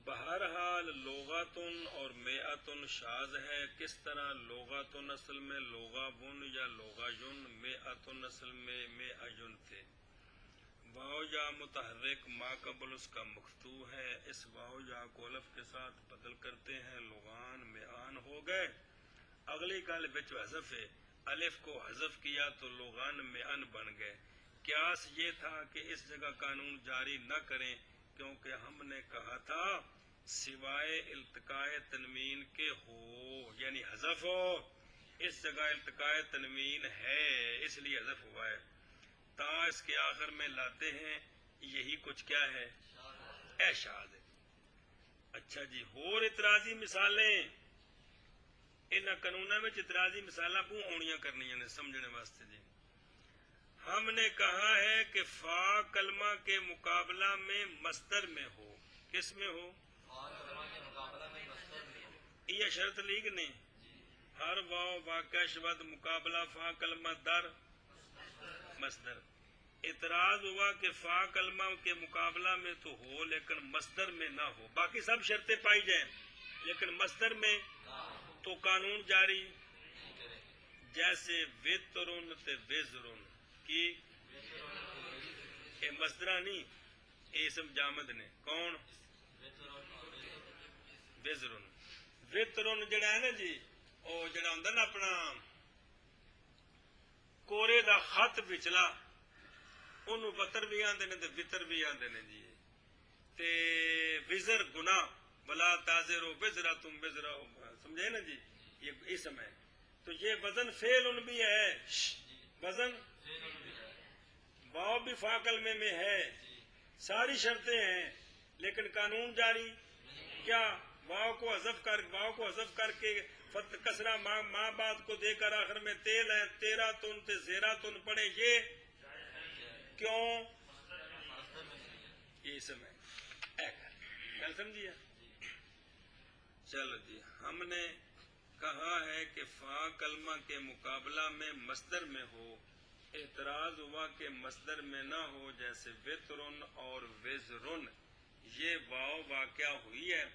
بہرحال لغاتن اور میعتن شاذ ہے کس طرح لغاتن اصل میں لغاون یا لغایون میعتن اصل میں میعیون تھے واو یا متحرک ما قبل اس کا مفتوح ہے اس واو یا کو الف کے ساتھ بدل کرتے ہیں لغان میعان ہو گئے اگلی گل بچ حذف ہے الف کو حذف کیا تو لغان میعن بن گئے قیاس یہ تھا کہ اس جگہ قانون جاری نہ کریں کیونکہ ہم نے کہا تھا سوائے التقاء تنوین کے ہو یعنی حذف ہو اس جگہ التقاء تنوین ہے اس لیے حذف ہوا ہے تا اس کے آخر میں لاتے ہیں یہی کچھ کیا ہے اے شاذ ہے اچھا جی اور اعتراضی مثالیں ان قانونوں میں اعتراضی مثالاں کو آنیاں کرنیاں نے سمجھنے واسطے جی ہم نے کہا ہے کہ فا کلمہ کے مقابلہ میں مصدر میں ہو کس میں ہو کے مقابلہ میں مصدر میں ہو یہ شرط لیگ نہیں ہر واو واقع شبد مقابلہ فا کلمہ در مصدر اعتراض ہوا کہ فا کلمہ کے مقابلہ میں تو ہو لیکن مصدر میں نہ ہو باقی سب شرطیں پائی جائیں لیکن مصدر میں تو قانون جاری جیسے وترن تے وزرن کی اے مصدرہ نہیں اے اسم جامد نے کون وزرن وترن جڑا ہے نا جی او جڑا ہوندا نا اپنا کورے دا خط وچلا انہوں وتر بھی آندے نے تے وتر بھی آندے نے جی تے وزر گناہ ولا تازرو وزرا تم وزرا سمجھے نا جی، یہ اسم ہے تو یہ وزن فعل بھی ہے، وزن واو بھی فا کلمے میں ہے، ساری شرطیں ہیں، لیکن قانون جاری کیا؟ واو کو حذف کر کے کسرہ ماں بعد کو دے کر آخر میں تیل ہے، تیرا تن تے زیرا تن پڑے، یہ کیوں؟ یہ اسم ہے، کل سمجھیا؟ چلو جی، ہم نے کہا ہے کہ فا کلمہ کے مقابلہ میں مصدر میں ہو، اعتراض ہوا کہ مصدر میں نہ ہو، جیسے وطرن اور وزرن، یہ واو واقعہ ہوئی ہے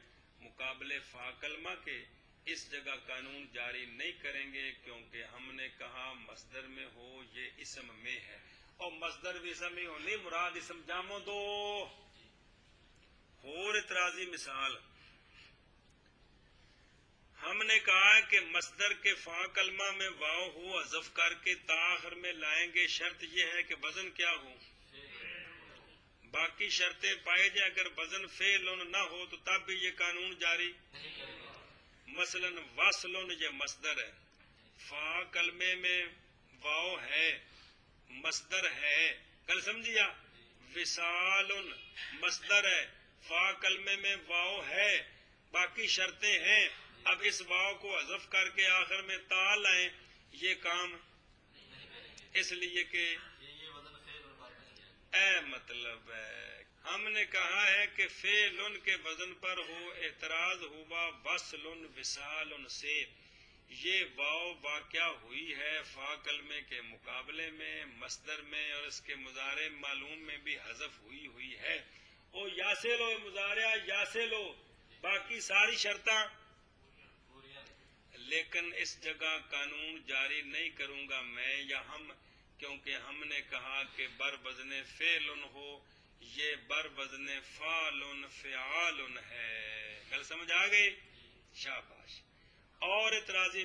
مقابلے فا کلمہ کے، اس جگہ قانون جاری نہیں کریں گے کیونکہ ہم نے کہا مصدر میں ہو، یہ اسم میں ہے، اور مصدر بھی اسم ہی ہونی مراد اسم جامو دو۔ اور اعتراضی مثال، ہم نے کہا کہ مصدر کے فا کلمہ میں واو ہو حذف کر کے تا آخر میں لائیں گے، شرط یہ ہے کہ وزن کیا ہو، باقی شرطیں پائے جائیں، اگر وزن فعل نہ ہو تو تب بھی یہ قانون جاری۔ مثلا وصل یہ مصدر ہے، فا کلمے میں واو ہے، مصدر ہے، کل سمجھیا؟ وصال مصدر ہے، فا کلمے میں واو ہے، باقی شرطیں ہیں، اب اس واو کو حذف کر کے آخر میں تا لائیں، یہ کام اس لیے کہ اے مطلب ہے ہم نے کہا ہے کہ فعل کے وزن پر ہو، اعتراض ہوا وصل وصال سے، یہ واو واقعہ ہوئی ہے فا کلمے کے مقابلے میں مصدر میں، اور اس کے مضارع معلوم میں بھی حذف ہوئی ہے، او یاسے لو مضارع یاسے لو، باقی ساری شرطاں، لیکن اس جگہ قانون جاری نہیں کروں گا میں یا ہم، کیونکہ ہم نے کہا کہ بر وزن فعل ہو، یہ بر وزن فعل فعال ہے، کل سمجھ آ گئی؟ شاباش۔ اور اعتراضی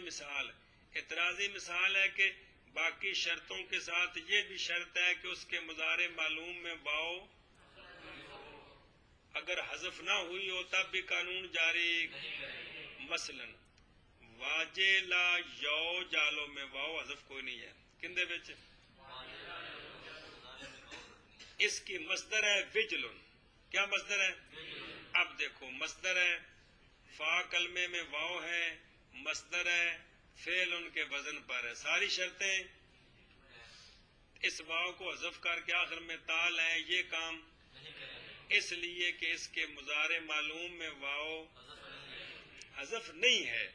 مثال ہے کہ باقی شرطوں کے ساتھ یہ بھی شرط ہے کہ اس کے مضارع معلوم میں واو اگر حذف نہ ہوئی ہو تب بھی قانون جاری، مثلا واجے لا یو جالو میں واو حذف کوئی نہیں ہے، کندے وچ؟ اس کی مصدر ہے وجلن، کیا مصدر ہے؟ اب دیکھو مصدر ہے، فا کلمے میں واو ہے، مصدر ہے، فعل ان کے وزن پر ہے، ساری شرطیں، اس واو کو حذف کر کے آخر میں تا لائیں، یہ کام اس لیے کہ اس کے مضارع معلوم میں واو حذف نہیں ہے،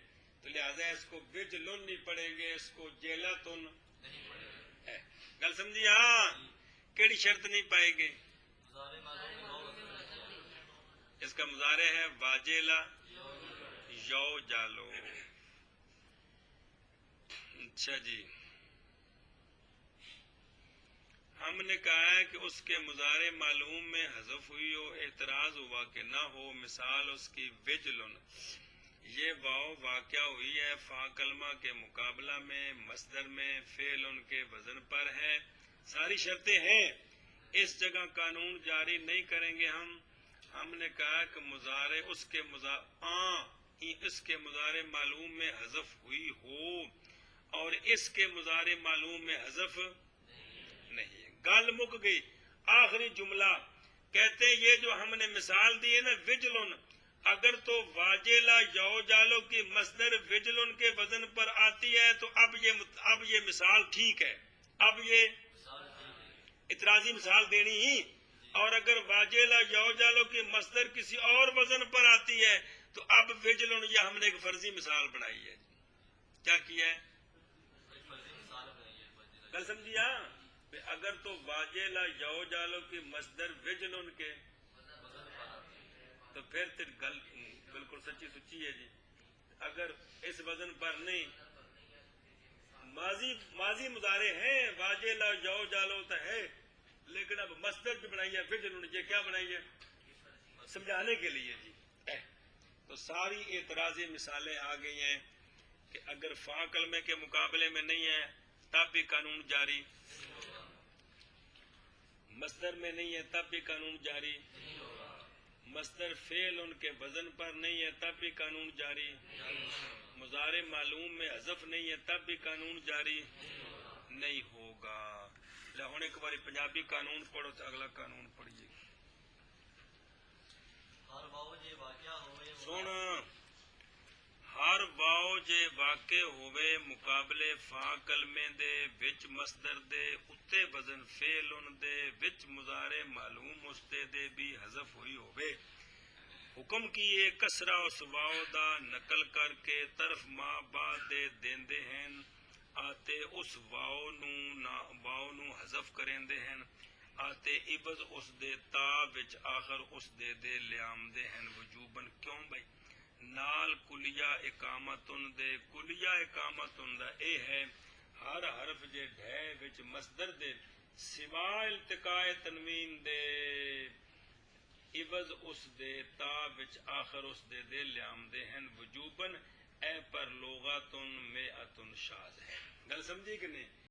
تو لہذا اس کو وجلن نہیں پڑھیں گے، اس کو جیلتن ہے، گل سمجھی؟ ہاں، کیڑی شرط نہیں پائے گے؟ اس کا مضارع ہے واجیلا یو جالو۔ اچھا جی، ہم نے کہا ہے کہ اس کے مضارع معلوم میں حذف ہوئی ہو، اعتراض ہوا کہ نہ ہو، مثال اس کی وجلن، یہ واو واقعہ ہوئی ہے فا کلمہ کے مقابلہ میں مصدر میں، فعل ان کے وزن پر ہے، ساری شرطیں ہیں، اس جگہ قانون جاری نہیں کریں گے ہم نے کہا کہ مضارع اس کے مضارع معلوم میں حذف ہوئی ہو اور اس کے مضارع معلوم میں حذف نہیں ہے، گل مک گئی۔ آخری جملہ کہتے ہیں یہ جو ہم نے مثال دی ہے نا وجلن، اگر تو واجلا یو جالو کی مصدر وجلن کے وزن پر آتی ہے تو اب یہ مثال ٹھیک ہے، اب یہ اعتراضی مثال دینی ہی، اور اگر واجلا یو جالو کی مصدر کسی اور وزن پر آتی ہے تو اب وجلن، یہ ہم نے ایک فرضی مثال بنائی ہے، کیا کیا ہے؟ کل سمجھیا؟ اگر تو واجلا یو جالو کی مصدر وجلن کے، تو پھر گل بالکل سچی سچی ہے جی، اگر اس وزن پر نہیں، ماضی مضارع ہیں، واجلا یو جالو تو ہے، لیکن اب مصدر بھی بنائی ہے وجلن، یہ کیا بنائی ہے؟ سمجھانے کے لیے جی۔ تو ساری اعتراضی مثالیں آ گئی ہیں کہ اگر فا کلمے کے مقابلے میں نہیں ہے تب بھی قانون جاری، مصدر میں نہیں ہے تب بھی قانون جاری، مصدر فعل ان کے وزن پر نہیں ہے تب بھی قانون جاری، مضارع معلوم میں حذف نہیں ہے تب بھی قانون جاری نہیں ہوگا۔ ہوں ایک بار پنجابی قانون پڑھو تو اگلا قانون پڑھیے۔ ہر واؤ جے واقعہ ہوئے سن، ہر واؤ جے واقع ہوئے مقابلے فا کلمے دے وچ مصدر دے اتے وزن فعل ان دے وچ مضارع معلوم اس دے بھی حذف ہوئی ہوئے، حکم کیے کسرا اس واؤ دا نقل کر کے طرف ما بعد دے دیندے ہیں آتے اس واؤ نو حذف کریندے ہیں آتے عوض اس دے تا وچ آخر اس دے لیامدے ہیں وجوبن۔ کیوں بھائی؟ نال کلیہ اقامتن دے، کلیہ اقامتن دا اے ہے ہر حرف جے ڈھے وچ مصدر دے سوا التقاء تنوین دے عوض اس دے تا وچ آخر اس دے لیامدے ہیں وجوبن، اے پر لغاتن مئتن شاذ ہے۔ گل سمجھی کہ نہیں؟